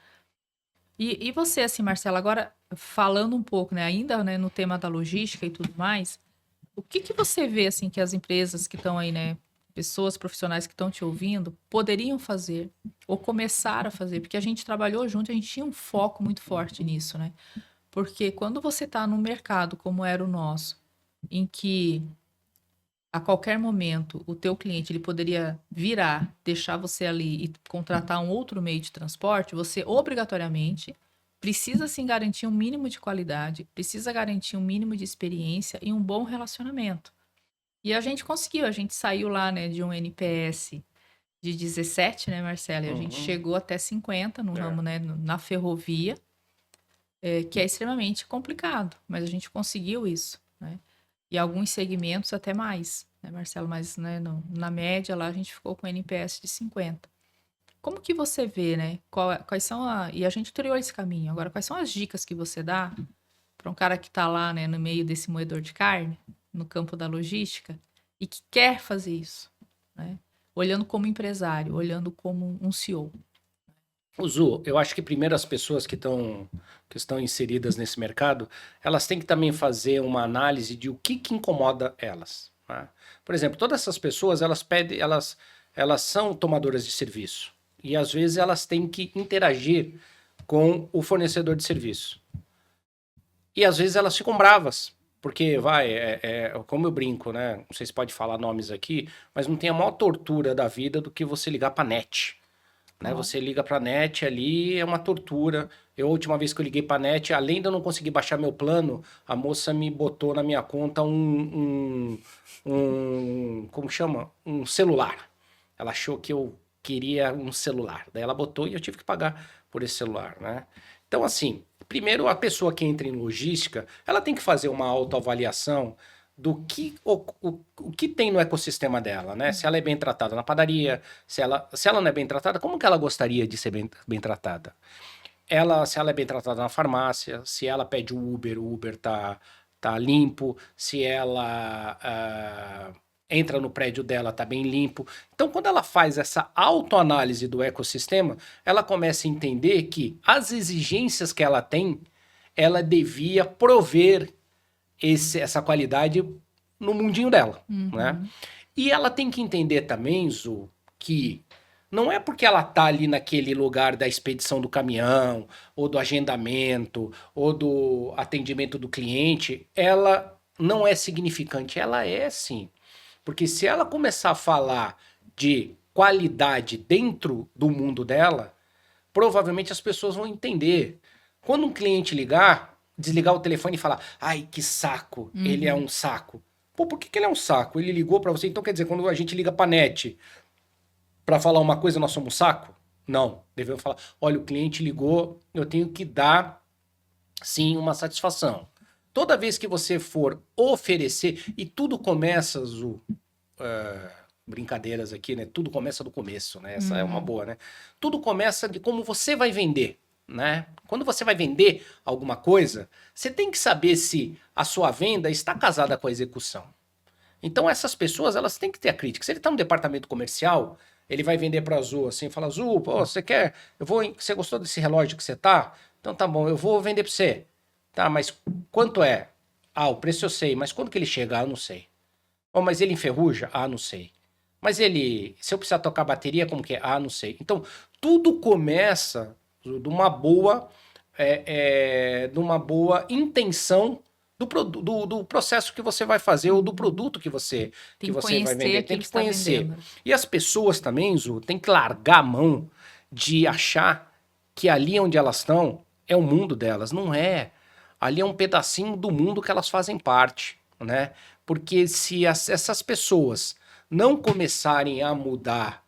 E você, assim, Marcela, agora falando um pouco, né, ainda, né, no tema da logística e tudo mais, o que você vê, assim, que as empresas que estão aí, né, pessoas profissionais que estão te ouvindo, poderiam fazer ou começar a fazer? Porque a gente trabalhou junto, a gente tinha um foco muito forte nisso, né? Porque quando você está num mercado como era o nosso, em que a qualquer momento o teu cliente ele poderia virar, deixar você ali e contratar um outro meio de transporte, você obrigatoriamente precisa sim garantir um mínimo de qualidade, precisa garantir um mínimo de experiência e um bom relacionamento. E a gente conseguiu, a gente saiu lá, né, de um NPS de 17, né, Marcela? E a gente chegou até 50 no ramo, né, na ferrovia, que é extremamente complicado, mas a gente conseguiu isso, né? E alguns segmentos até mais, né, Marcelo? Mas, né, na média lá a gente ficou com NPS de 50. Como que você vê, né? Quais são e a gente trilhou esse caminho. Agora, quais são as dicas que você dá para um cara que está lá, né, no meio desse moedor de carne, no campo da logística, e que quer fazer isso, né? Olhando como empresário, olhando como um CEO. Zu, eu acho que primeiro as pessoas que estão inseridas nesse mercado, elas têm que também fazer uma análise de o que incomoda elas. Né? Por exemplo, todas essas pessoas, elas são tomadoras de serviço. E às vezes elas têm que interagir com o fornecedor de serviço. E às vezes elas ficam bravas. Porque como eu brinco, né? Não sei se pode falar nomes aqui, mas não tem a maior tortura da vida do que você ligar pra net. Né? Você liga pra net ali, é uma tortura. A última vez que eu liguei pra net, além de eu não conseguir baixar meu plano, a moça me botou na minha conta como chama? Um celular. Ela achou que eu queria um celular. Daí ela botou e eu tive que pagar por esse celular, né? Então, assim, primeiro, a pessoa que entra em logística, ela tem que fazer uma autoavaliação do que o que tem no ecossistema dela, né? Se ela é bem tratada na padaria, se ela não é bem tratada, como que ela gostaria de ser bem tratada? Se ela é bem tratada na farmácia, se ela pede o Uber tá limpo, se ela entra no prédio dela, tá bem limpo. Então, quando ela faz essa autoanálise do ecossistema, ela começa a entender que as exigências que ela tem, ela devia prover essa qualidade no mundinho dela, né? E ela tem que entender também, Zu, que não é porque ela tá ali naquele lugar da expedição do caminhão, ou do agendamento, ou do atendimento do cliente, ela não é significante. Ela é sim. Porque se ela começar a falar de qualidade dentro do mundo dela, provavelmente as pessoas vão entender. Quando um cliente desligar o telefone e falar, ai, que saco, ele é um saco. Pô, por que ele é um saco? Ele ligou pra você, então quer dizer, quando a gente liga pra net pra falar uma coisa, nós somos um saco? Não, devemos falar, olha, o cliente ligou, eu tenho que dar, sim, uma satisfação. Toda vez que você for oferecer, e tudo começa, Zu, brincadeiras aqui, né? Tudo começa do começo, né? Essa é uma boa, né? Tudo começa de como você vai vender, né? Quando você vai vender alguma coisa, você tem que saber se a sua venda está casada com a execução. Então essas pessoas, elas têm que ter a crítica. Se ele está no departamento comercial, ele vai vender para a Azul assim, fala, Azul, pô, você quer, você gostou desse relógio que você tá? Então tá bom, eu vou vender para você. Tá, mas quanto é? Ah, o preço eu sei, mas quando que ele chega? Ah, eu não sei. Oh, mas ele enferruja? Ah, não sei. Mas se eu precisar tocar bateria, como que é? Ah, não sei. Então, tudo começa de uma boa, de uma boa intenção do processo que você vai fazer ou do produto que você vai vender. Tem que conhecer. E as pessoas também, Zu, tem que largar a mão de achar que ali onde elas estão é o mundo delas. Não é. Ali é um pedacinho do mundo que elas fazem parte, né? Porque se essas pessoas não começarem a mudar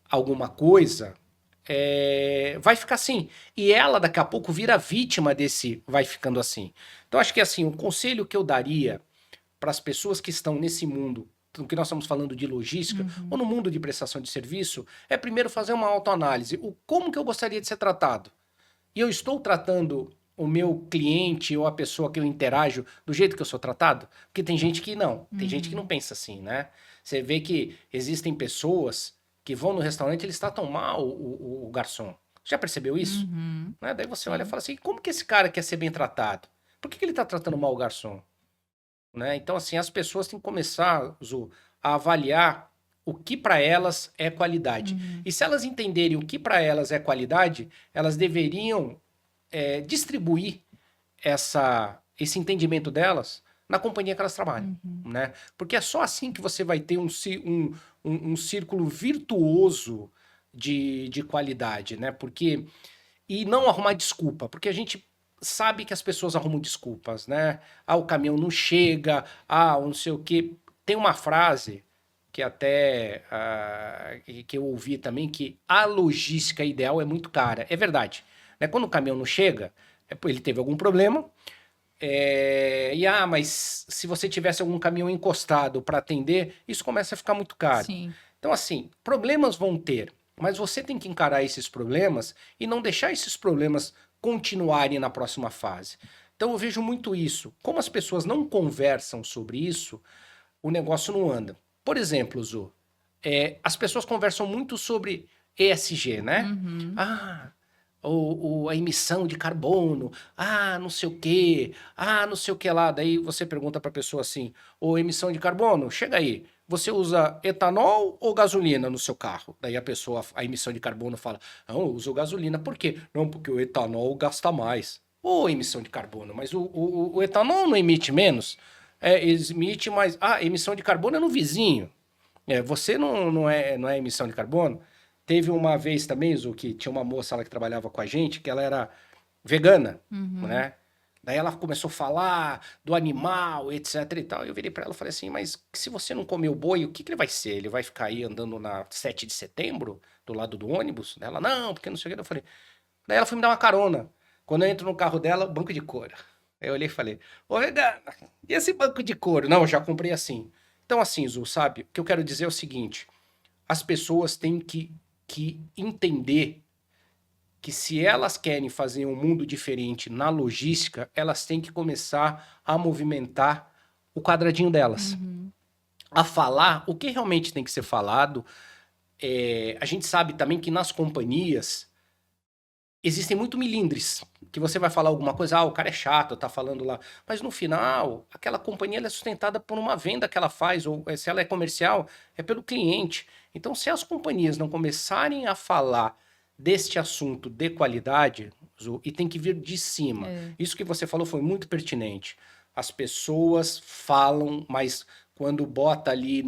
alguma coisa, vai ficar assim. E ela, daqui a pouco, vira vítima desse vai ficando assim. Então, acho que assim, o conselho que eu daria para as pessoas que estão nesse mundo, no que nós estamos falando de logística, ou no mundo de prestação de serviço, é primeiro fazer uma autoanálise. Como que eu gostaria de ser tratado? E eu estou tratando o meu cliente ou a pessoa que eu interajo do jeito que eu sou tratado? Porque tem gente que não. Tem gente que não pensa assim, né? Você vê que existem pessoas que vão no restaurante e eles tratam mal o garçom. Já percebeu isso? Né? Daí você olha e fala assim, como que esse cara quer ser bem tratado? Por que ele está tratando mal o garçom? Né? Então, assim, as pessoas têm que começar, Zu, a avaliar o que para elas é qualidade. E se elas entenderem o que para elas é qualidade, elas deveriam distribuir esse entendimento delas na companhia que elas trabalham, né? Porque é só assim que você vai ter um círculo virtuoso de qualidade, né? E não arrumar desculpa, porque a gente sabe que as pessoas arrumam desculpas, né? Ah, o caminhão não chega, não sei o quê. Tem uma frase que até que eu ouvi também, que a logística ideal é muito cara. É verdade. Né? Quando o caminhão não chega, ele teve algum problema, mas se você tivesse algum caminhão encostado para atender, isso começa a ficar muito caro. Sim. Então, assim, problemas vão ter, mas você tem que encarar esses problemas e não deixar esses problemas continuarem na próxima fase. Então, eu vejo muito isso. Como as pessoas não conversam sobre isso, o negócio não anda. Por exemplo, Zu, as pessoas conversam muito sobre ESG, né? A emissão de carbono, não sei o quê, não sei o que lá. Daí você pergunta para a pessoa assim, emissão de carbono, chega aí, você usa etanol ou gasolina no seu carro? Daí a emissão de carbono fala, não, eu uso gasolina. Por quê? Não, porque o etanol gasta mais. Emissão de carbono, mas o etanol não emite menos? Emite mais... emissão de carbono é no vizinho. Você não é emissão de carbono? Teve uma vez também, Zu, que tinha uma moça lá que trabalhava com a gente, que ela era vegana, né? Daí ela começou a falar do animal, etc e tal. Eu virei pra ela e falei assim, mas se você não comer o boi, o que ele vai ser? Ele vai ficar aí andando na 7 de setembro, do lado do ônibus? Daí ela, não, porque não sei o que. Eu falei... Daí ela foi me dar uma carona. Quando eu entro no carro dela, banco de couro. Aí eu olhei e falei, ô, Regana, e esse banco de couro? Não, eu já comprei assim. Então, assim, Zu, sabe? O que eu quero dizer é o seguinte, as pessoas têm que entender que se elas querem fazer um mundo diferente na logística, elas têm que começar a movimentar o quadradinho delas. A falar o que realmente tem que ser falado. A gente sabe também que nas companhias existem muito milindres, que você vai falar alguma coisa, o cara é chato, tá falando lá. Mas no final, aquela companhia ela é sustentada por uma venda que ela faz, ou se ela é comercial, é pelo cliente. Então, se as companhias não começarem a falar deste assunto de qualidade, Zu, e tem que vir de cima. Isso que você falou foi muito pertinente. As pessoas falam, mas quando bota ali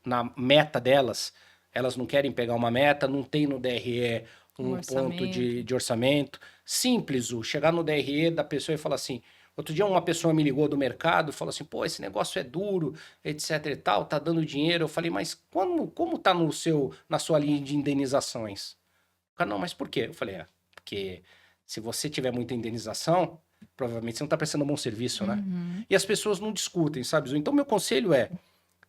na meta delas, elas não querem pegar uma meta, não tem no DRE um ponto de orçamento. Simples, chegar no DRE da pessoa e falar assim... Outro dia uma pessoa me ligou do mercado e falou assim, pô, esse negócio é duro, etc e tal, tá dando dinheiro. Eu falei, mas como tá na sua linha de indenizações? O cara, não, mas por quê? Eu falei, porque se você tiver muita indenização, provavelmente você não tá prestando um bom serviço, né? E as pessoas não discutem, sabe? Então, meu conselho é,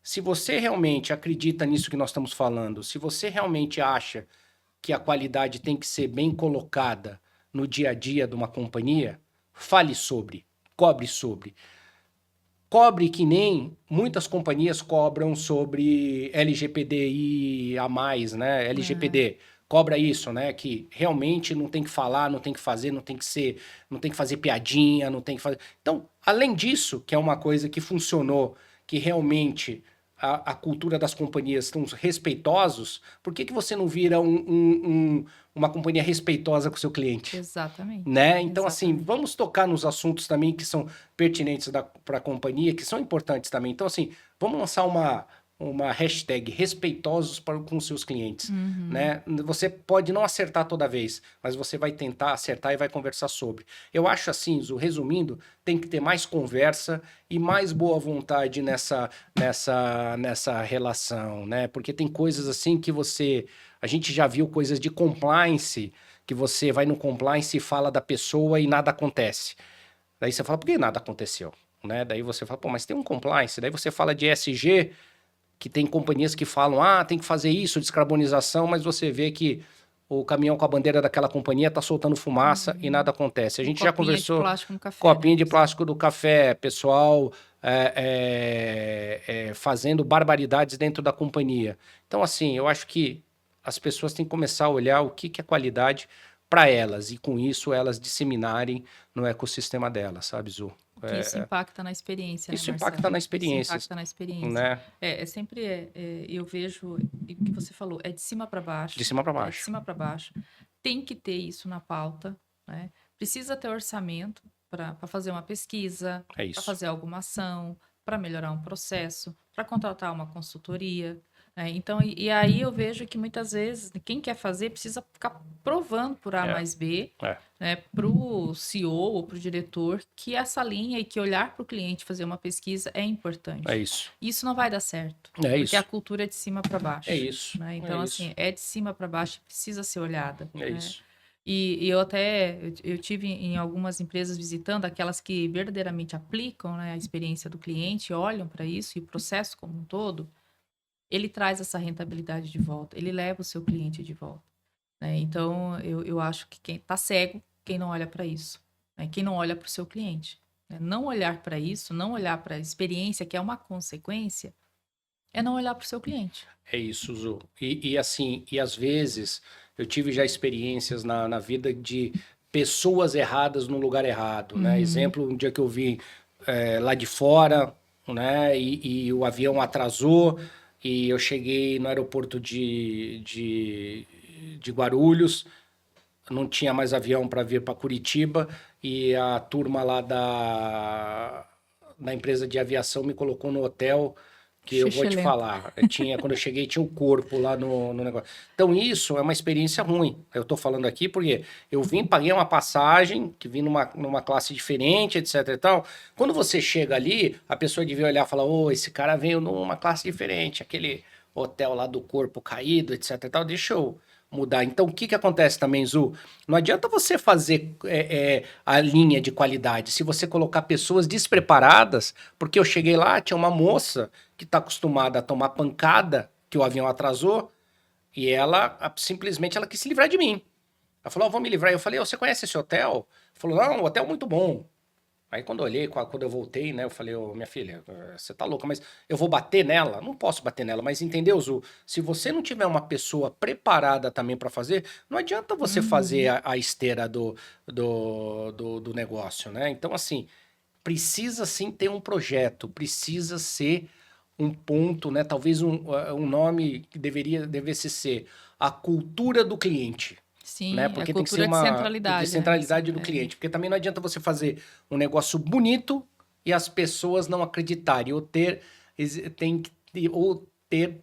se você realmente acredita nisso que nós estamos falando, se você realmente acha que a qualidade tem que ser bem colocada no dia a dia de uma companhia, fale sobre, cobre sobre. Cobre que nem muitas companhias cobram sobre LGPDI a mais, né? LGPD. Cobra isso, né? Que realmente não tem que falar, não tem que fazer, não tem que fazer piadinha, não tem que fazer. Então, além disso, que é uma coisa que funcionou, que realmente a cultura das companhias estão respeitosos, por que você não vira uma companhia respeitosa com o seu cliente? Exatamente. Né? Então, assim, vamos tocar nos assuntos também que são pertinentes para a companhia, que são importantes também. Então, assim, vamos lançar uma hashtag respeitosos com seus clientes, né? Você pode não acertar toda vez, mas você vai tentar acertar e vai conversar sobre. Eu acho assim, resumindo, tem que ter mais conversa e mais boa vontade nessa relação, né? Porque tem coisas assim que a gente já viu coisas de compliance, que você vai no compliance e fala da pessoa e nada acontece. Daí você fala, por que nada aconteceu? Né? Daí você fala, pô, mas tem um compliance. Daí você fala de ESG, que tem companhias que falam, tem que fazer isso, descarbonização, mas você vê que o caminhão com a bandeira daquela companhia tá soltando fumaça e nada acontece. A gente já conversou... Copinha de plástico no café. Copinha de plástico do café, pessoal fazendo barbaridades dentro da companhia. Então, assim, eu acho que as pessoas têm que começar a olhar o que é qualidade para elas e, com isso, elas disseminarem no ecossistema delas, sabe, Zu? Que isso impacta na experiência, Isso né, impacta na experiência. Isso impacta na experiência. Né? Sempre, eu vejo, o que você falou, é de cima para baixo. De cima para baixo. É de cima para baixo. Tem que ter isso na pauta, né? Precisa ter orçamento para fazer uma pesquisa, para fazer alguma ação, para melhorar um processo, para contratar uma consultoria. Então, e aí eu vejo que muitas vezes quem quer fazer precisa ficar provando por A mais B, né, para o CEO ou para o diretor que essa linha e que olhar para o cliente fazer uma pesquisa é importante. É isso. Isso não vai dar certo. Porque a cultura é de cima para baixo. É isso. Né? Então, assim, é de cima para baixo e precisa ser olhada. É isso. E eu tive em algumas empresas visitando aquelas que verdadeiramente aplicam, né, a experiência do cliente, olham para isso e o processo como um todo. Ele traz essa rentabilidade de volta, ele leva o seu cliente de volta. Né? Então, eu acho que quem está cego, quem não olha para isso, né? Quem não olha para o seu cliente. Né? Não olhar para isso, não olhar para a experiência, que é uma consequência, é não olhar para o seu cliente. É isso, Zu. E assim, e às vezes eu tive já experiências na vida de pessoas erradas no lugar errado. Né? Exemplo, um dia que eu vim lá de fora, né? E o avião atrasou. E eu cheguei no aeroporto de Guarulhos, não tinha mais avião para vir para Curitiba, e a turma lá da empresa de aviação me colocou no hotel, que eu vou te falar, quando eu cheguei tinha um corpo lá no negócio. Então isso é uma experiência ruim. Eu estou falando aqui porque eu paguei uma passagem, que vim numa classe diferente, etc e tal. Quando você chega ali, a pessoa devia olhar e falar, esse cara veio numa classe diferente, aquele hotel lá do corpo caído, etc e tal, deixa eu mudar. Então, o que que acontece também, Zu? Não adianta você fazer a linha de qualidade se você colocar pessoas despreparadas, porque eu cheguei lá, tinha uma moça que está acostumada a tomar pancada, que o avião atrasou, e ela simplesmente ela quis se livrar de mim. Ela falou, vou me livrar. Eu falei, você conhece esse hotel? Falou, não, o hotel é muito bom. Aí quando eu olhei, quando eu voltei, né, eu falei, minha filha, você tá louca, mas eu vou bater nela? Não posso bater nela, mas entendeu, Zu? Se você não tiver uma pessoa preparada também para fazer, não adianta você fazer a esteira do negócio, né? Então, assim, precisa sim ter um projeto, precisa ser um ponto, né? Talvez um nome que devesse ser a cultura do cliente, né? Sim, é Porque tem que ser cultura de uma centralidade, né, centralidade do Marcelo? cliente. Porque também não adianta você fazer um negócio bonito e as pessoas não acreditarem, ou ter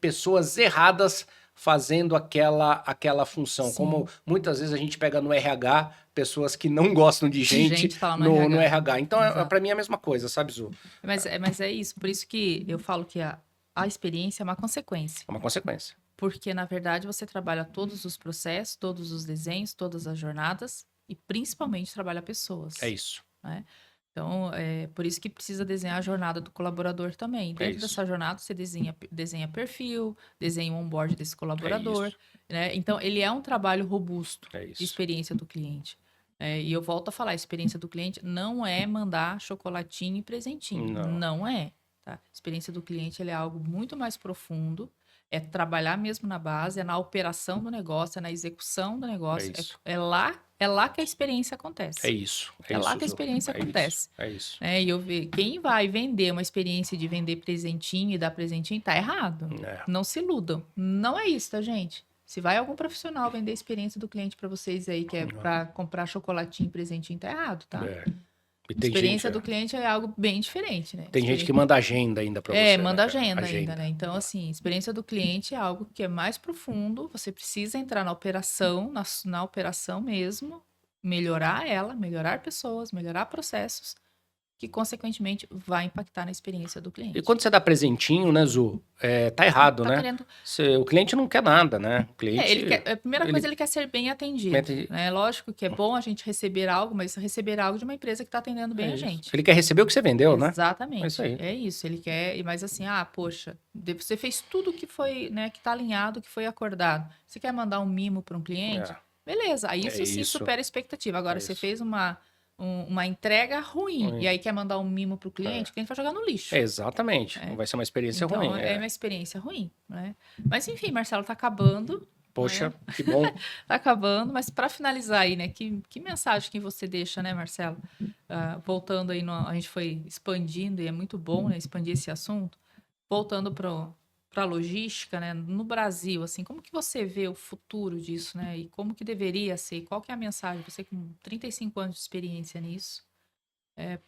pessoas erradas fazendo aquela função. Sim. Como muitas vezes a gente pega no RH pessoas que não gostam de gente tá lá no RH. Então, Exato. para mim é a mesma coisa, sabe, Zu? Mas é isso, por isso que eu falo que a experiência é uma consequência. É uma consequência. Porque, na verdade, você trabalha todos os processos, todos os desenhos, todas as jornadas e principalmente trabalha pessoas. É isso. Né? Então, é por isso que precisa desenhar a jornada do colaborador também. Dentro isso. dessa jornada, você desenha perfil, desenha o onboard desse colaborador. isso. Né? Então, ele é um trabalho robusto É de isso. experiência do cliente. E eu volto a falar, a experiência do cliente não é mandar chocolatinho e presentinho. Não é. Tá? A experiência do cliente ele é algo muito mais profundo. É trabalhar mesmo na base, é na operação do negócio, é na execução do negócio. isso. É lá que a experiência acontece. É isso. É lá isso, que a Zu. experiência acontece. É isso. E eu vejo, quem vai vender uma experiência de vender presentinho e dar presentinho, tá errado. Não se iludam. Não é isso, tá, gente? Se vai algum profissional vender a experiência do cliente para vocês aí, que é para comprar chocolatinho e presentinho, tá errado, tá? A experiência do cliente é algo bem diferente, né? Tem gente que manda agenda ainda para você. Manda agenda ainda, né? Então, assim, experiência do cliente é algo que é mais profundo. Você precisa entrar na operação, na operação mesmo, melhorar ela, melhorar pessoas, melhorar processos, que consequentemente vai impactar na experiência do cliente. E quando você dá presentinho, né, Zu? Tá errado, né? Querendo... O cliente não quer nada, né? O cliente, a primeira coisa, ele quer ser bem atendido. Né? Lógico que é bom a gente receber algo, mas receber algo de uma empresa que está atendendo bem a gente. Ele quer receber o que você vendeu, né? Exatamente. É isso aí. É isso. Ele quer, mas assim, poxa, você fez tudo que foi, né, que está alinhado, que foi acordado. Você quer mandar um mimo para um cliente? Beleza. Aí isso sim supera a expectativa. Agora, você fez uma entrega ruim e aí quer mandar um mimo para o cliente vai jogar no lixo. Exatamente. Não vai ser uma experiência ruim. Então, é uma experiência ruim, né? Mas enfim, Marcelo, tá acabando. Poxa, né? que bom. Tá acabando, mas para finalizar aí, né? Que mensagem que você deixa, né, Marcelo? Voltando aí, a gente foi expandindo e é muito bom, né, expandir esse assunto. Voltando para a logística, né, no Brasil, assim, como que você vê o futuro disso, né? E como que deveria ser? Qual que é a mensagem? Você com 35 anos de experiência nisso,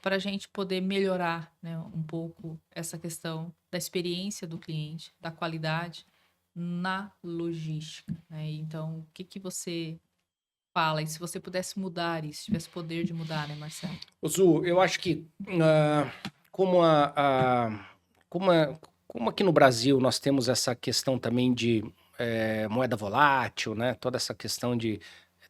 para a gente poder melhorar, né, um pouco essa questão da experiência do cliente, da qualidade na logística, né? Então, o que você fala? E se você pudesse mudar isso, tivesse poder de mudar, né, Marcelo? Zu, eu acho que como aqui no Brasil nós temos essa questão também de moeda volátil, né? Toda essa questão de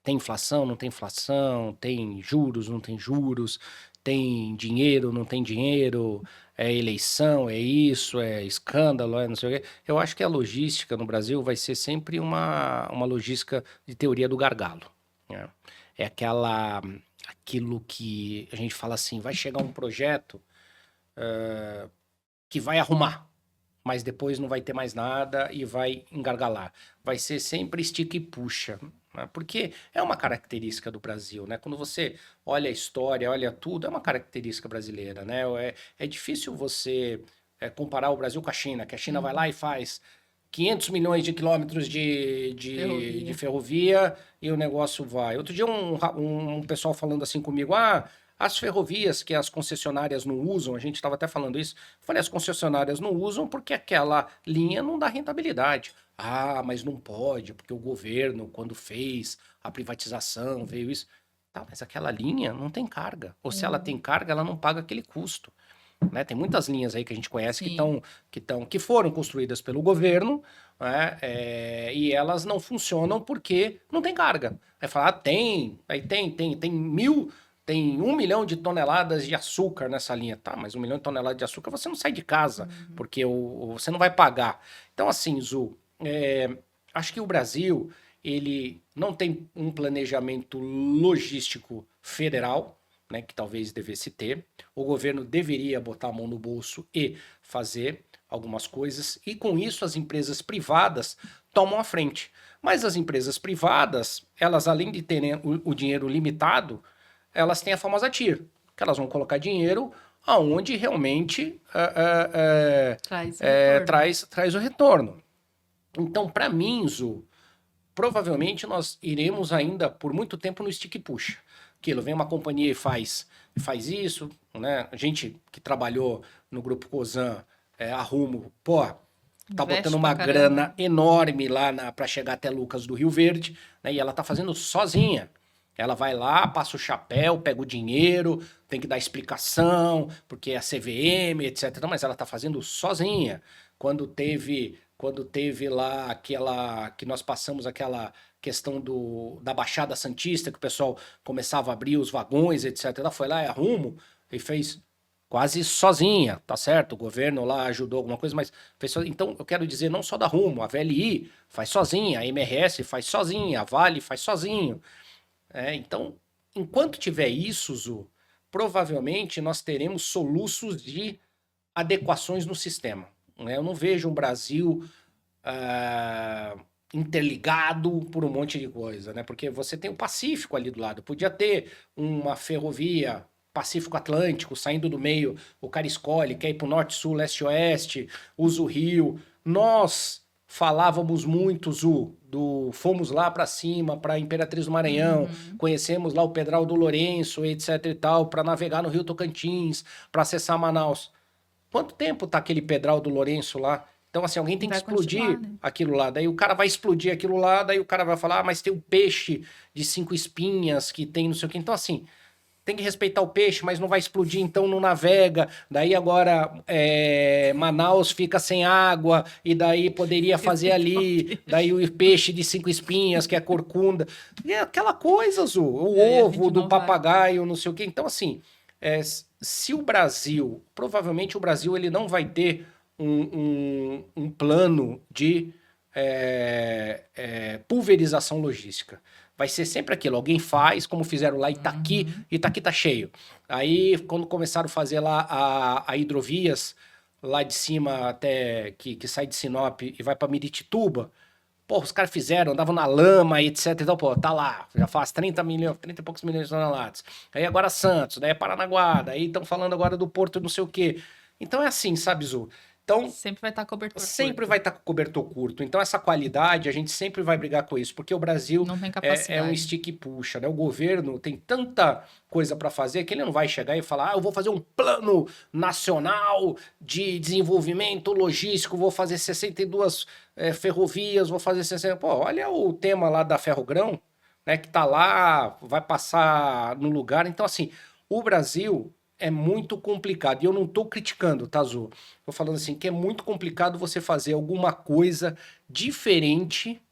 tem inflação, não tem inflação, tem juros, não tem juros, tem dinheiro, não tem dinheiro, é eleição, é isso, é escândalo, é não sei o quê. Eu acho que a logística no Brasil vai ser sempre uma logística de teoria do gargalo, né? É aquilo que a gente fala assim, vai chegar um projeto que vai arrumar, mas depois não vai ter mais nada e vai engargalar. Vai ser sempre estica e puxa, né? Porque é uma característica do Brasil, né? Quando você olha a história, olha tudo, é uma característica brasileira, né? É difícil você comparar o Brasil com a China, que a China vai lá e faz 500 milhões de quilômetros de ferrovia e o negócio vai. Outro dia um pessoal falando assim comigo, as ferrovias que as concessionárias não usam, a gente estava até falando isso, eu falei, as concessionárias não usam porque aquela linha não dá rentabilidade. Mas não pode, porque o governo, quando fez a privatização, veio isso. Tá, mas aquela linha não tem carga. Ou se ela tem carga, ela não paga aquele custo. né? Tem muitas linhas aí que a gente conhece Sim. que foram construídas pelo governo, né? E elas não funcionam porque não tem carga. Aí fala, tem 1 milhão de toneladas de açúcar nessa linha. Tá, mas 1 milhão de toneladas de açúcar você não sai de casa, porque você não vai pagar. Então, assim, Zu, acho que o Brasil, ele não tem um planejamento logístico federal, né, que talvez devesse ter. O governo deveria botar a mão no bolso e fazer algumas coisas, e com isso as empresas privadas tomam a frente. Mas as empresas privadas, elas além de terem o dinheiro limitado, elas têm a famosa TIR, que elas vão colocar dinheiro aonde realmente Traz o retorno. traz o retorno. Então, para mim, Zu, provavelmente nós iremos ainda por muito tempo no stick push. Aquilo, vem uma companhia e faz isso, né? A gente que trabalhou no Grupo Cosan, a Rumo, tá Investe botando uma pra grana caramba. enorme lá para chegar até Lucas do Rio Verde, né? E ela tá fazendo sozinha. Ela vai lá, passa o chapéu, pega o dinheiro, tem que dar explicação, porque é a CVM, etc. Não, mas ela tá fazendo sozinha. Quando teve lá aquela que nós passamos aquela questão da Baixada Santista, que o pessoal começava a abrir os vagões, etc. Ela foi lá e Rumo e fez quase sozinha, tá certo? O governo lá ajudou alguma coisa, mas fez sozinha. Então eu quero dizer, não só da Rumo, a VLI faz sozinha, a MRS faz sozinha, a Vale faz sozinho. Então, enquanto tiver isso, Zu, provavelmente nós teremos soluços de adequações no sistema, né? Eu não vejo um Brasil interligado por um monte de coisa, né? Porque você tem o Pacífico ali do lado. Podia ter uma ferrovia Pacífico Atlântico saindo do meio, o cara escolhe, quer ir para o norte, sul, leste, oeste, usa o rio. Nós falávamos muito, Zu, fomos lá para cima, para Imperatriz do Maranhão, conhecemos lá o Pedral do Lourenço, etc e tal, para navegar no Rio Tocantins, para acessar Manaus. Quanto tempo tá aquele Pedral do Lourenço lá? Então, assim, alguém tem que Vai continuar, explodir né? aquilo lá. Daí o cara vai explodir aquilo lá, daí o cara vai falar, mas tem o peixe de 5 espinhas que tem não sei o quê. Então, assim, tem que respeitar o peixe, mas não vai explodir, então não navega. Daí agora Manaus fica sem água, e daí poderia fazer ali. Daí o peixe de 5 espinhas, que é corcunda. E é aquela coisa, Zu, o Aí a ovo gente do não vai. papagaio, não sei o quê. Então, assim, se o Brasil, provavelmente o Brasil ele não vai ter um plano de pulverização logística. Vai ser sempre aquilo, alguém faz, como fizeram lá Itaqui tá cheio. Aí, quando começaram a fazer lá a hidrovias, lá de cima até que sai de Sinop e vai para Miritituba, os caras fizeram, andavam na lama, etc. Então, tá lá, já faz 30 e poucos milhões de toneladas. Aí agora Santos, daí é Paranaguá, daí estão falando agora do Porto não sei o quê. Então é assim, sabe, Zu? Então, Sempre vai estar cobertor sempre curto. vai estar com cobertor curto. Então, essa qualidade, a gente sempre vai brigar com isso, porque o Brasil Não tem é um capacidade. stick e puxa, né? O governo tem tanta coisa para fazer que ele não vai chegar e falar, eu vou fazer um plano nacional de desenvolvimento logístico, vou fazer 62 ferrovias, vou fazer 60... olha o tema lá da Ferrogrão, né? Que tá lá, vai passar no lugar. Então, assim, o Brasil é muito complicado. E eu não tô criticando, tá, Zu? Tô falando assim, que é muito complicado você fazer alguma coisa diferente,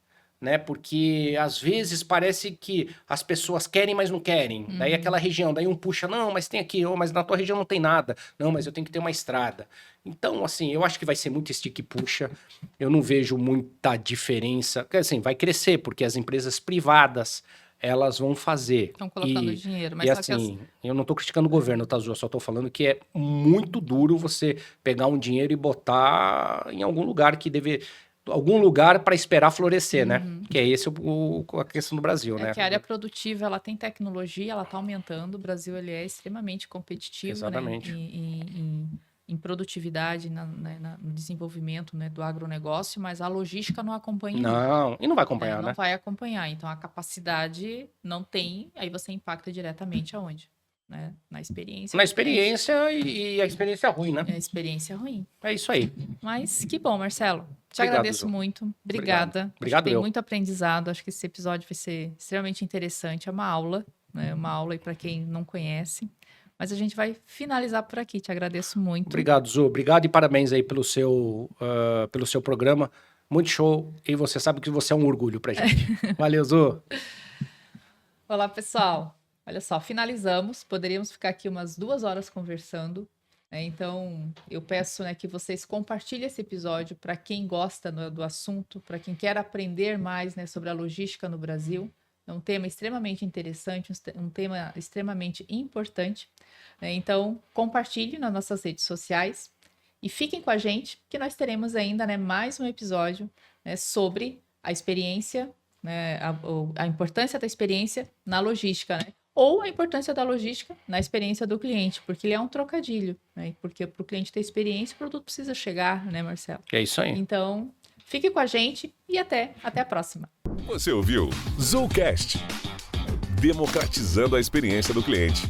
né? Porque às vezes parece que as pessoas querem, mas não querem. Daí aquela região, daí um puxa, não, mas tem aqui, mas na tua região não tem nada. Não, mas eu tenho que ter uma estrada. Então, assim, eu acho que vai ser muito stick e puxa. Eu não vejo muita diferença. Assim, vai crescer, porque as empresas privadas elas vão fazer. Estão colocando dinheiro, mas E só que assim, eu não tô criticando o governo, tá, Zu? Eu só tô falando que é muito duro você pegar um dinheiro e botar em algum lugar que deve... algum lugar para esperar florescer, né? Que é esse a questão do Brasil, né? que a área produtiva ela tem tecnologia, ela está aumentando. O Brasil ele é extremamente competitivo, Exatamente. né? Em produtividade, no desenvolvimento, né, do agronegócio, mas a logística não acompanha isso. Não, e não vai Né? acompanhar, Não né? vai acompanhar. Então a capacidade não tem, aí você impacta diretamente aonde? Né? Na experiência. Na do cliente. experiência e a experiência ruim, né? É a experiência ruim. É isso aí. Mas que bom, Marcelo. Te Obrigado, agradeço Zu. muito. Obrigada. Obrigado Acho que tem eu. muito aprendizado. Acho que esse episódio vai ser extremamente interessante. É uma aula, né? Uma aula aí para quem não conhece. Mas a gente vai finalizar por aqui. Te agradeço muito. Obrigado, Zu. Obrigado e parabéns aí pelo seu programa. Muito show. E você sabe que você é um orgulho pra gente. Valeu, Zu. Olá, pessoal. Olha só, finalizamos. Poderíamos ficar aqui umas 2 horas conversando. Então, eu peço, né, que vocês compartilhem esse episódio para quem gosta do assunto, para quem quer aprender mais, né, sobre a logística no Brasil. É um tema extremamente interessante, um tema extremamente importante. Então, compartilhe nas nossas redes sociais e fiquem com a gente, que nós teremos ainda, né, mais um episódio, né, sobre a experiência, né, a importância da experiência na logística, né? Ou a importância da logística na experiência do cliente, porque ele é um trocadilho, né? Porque para o cliente ter experiência, o produto precisa chegar, né, Marcelo? É isso aí. Então, fique com a gente e até a próxima. Você ouviu Zulcast, democratizando a experiência do cliente.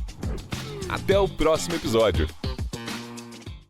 Até o próximo episódio.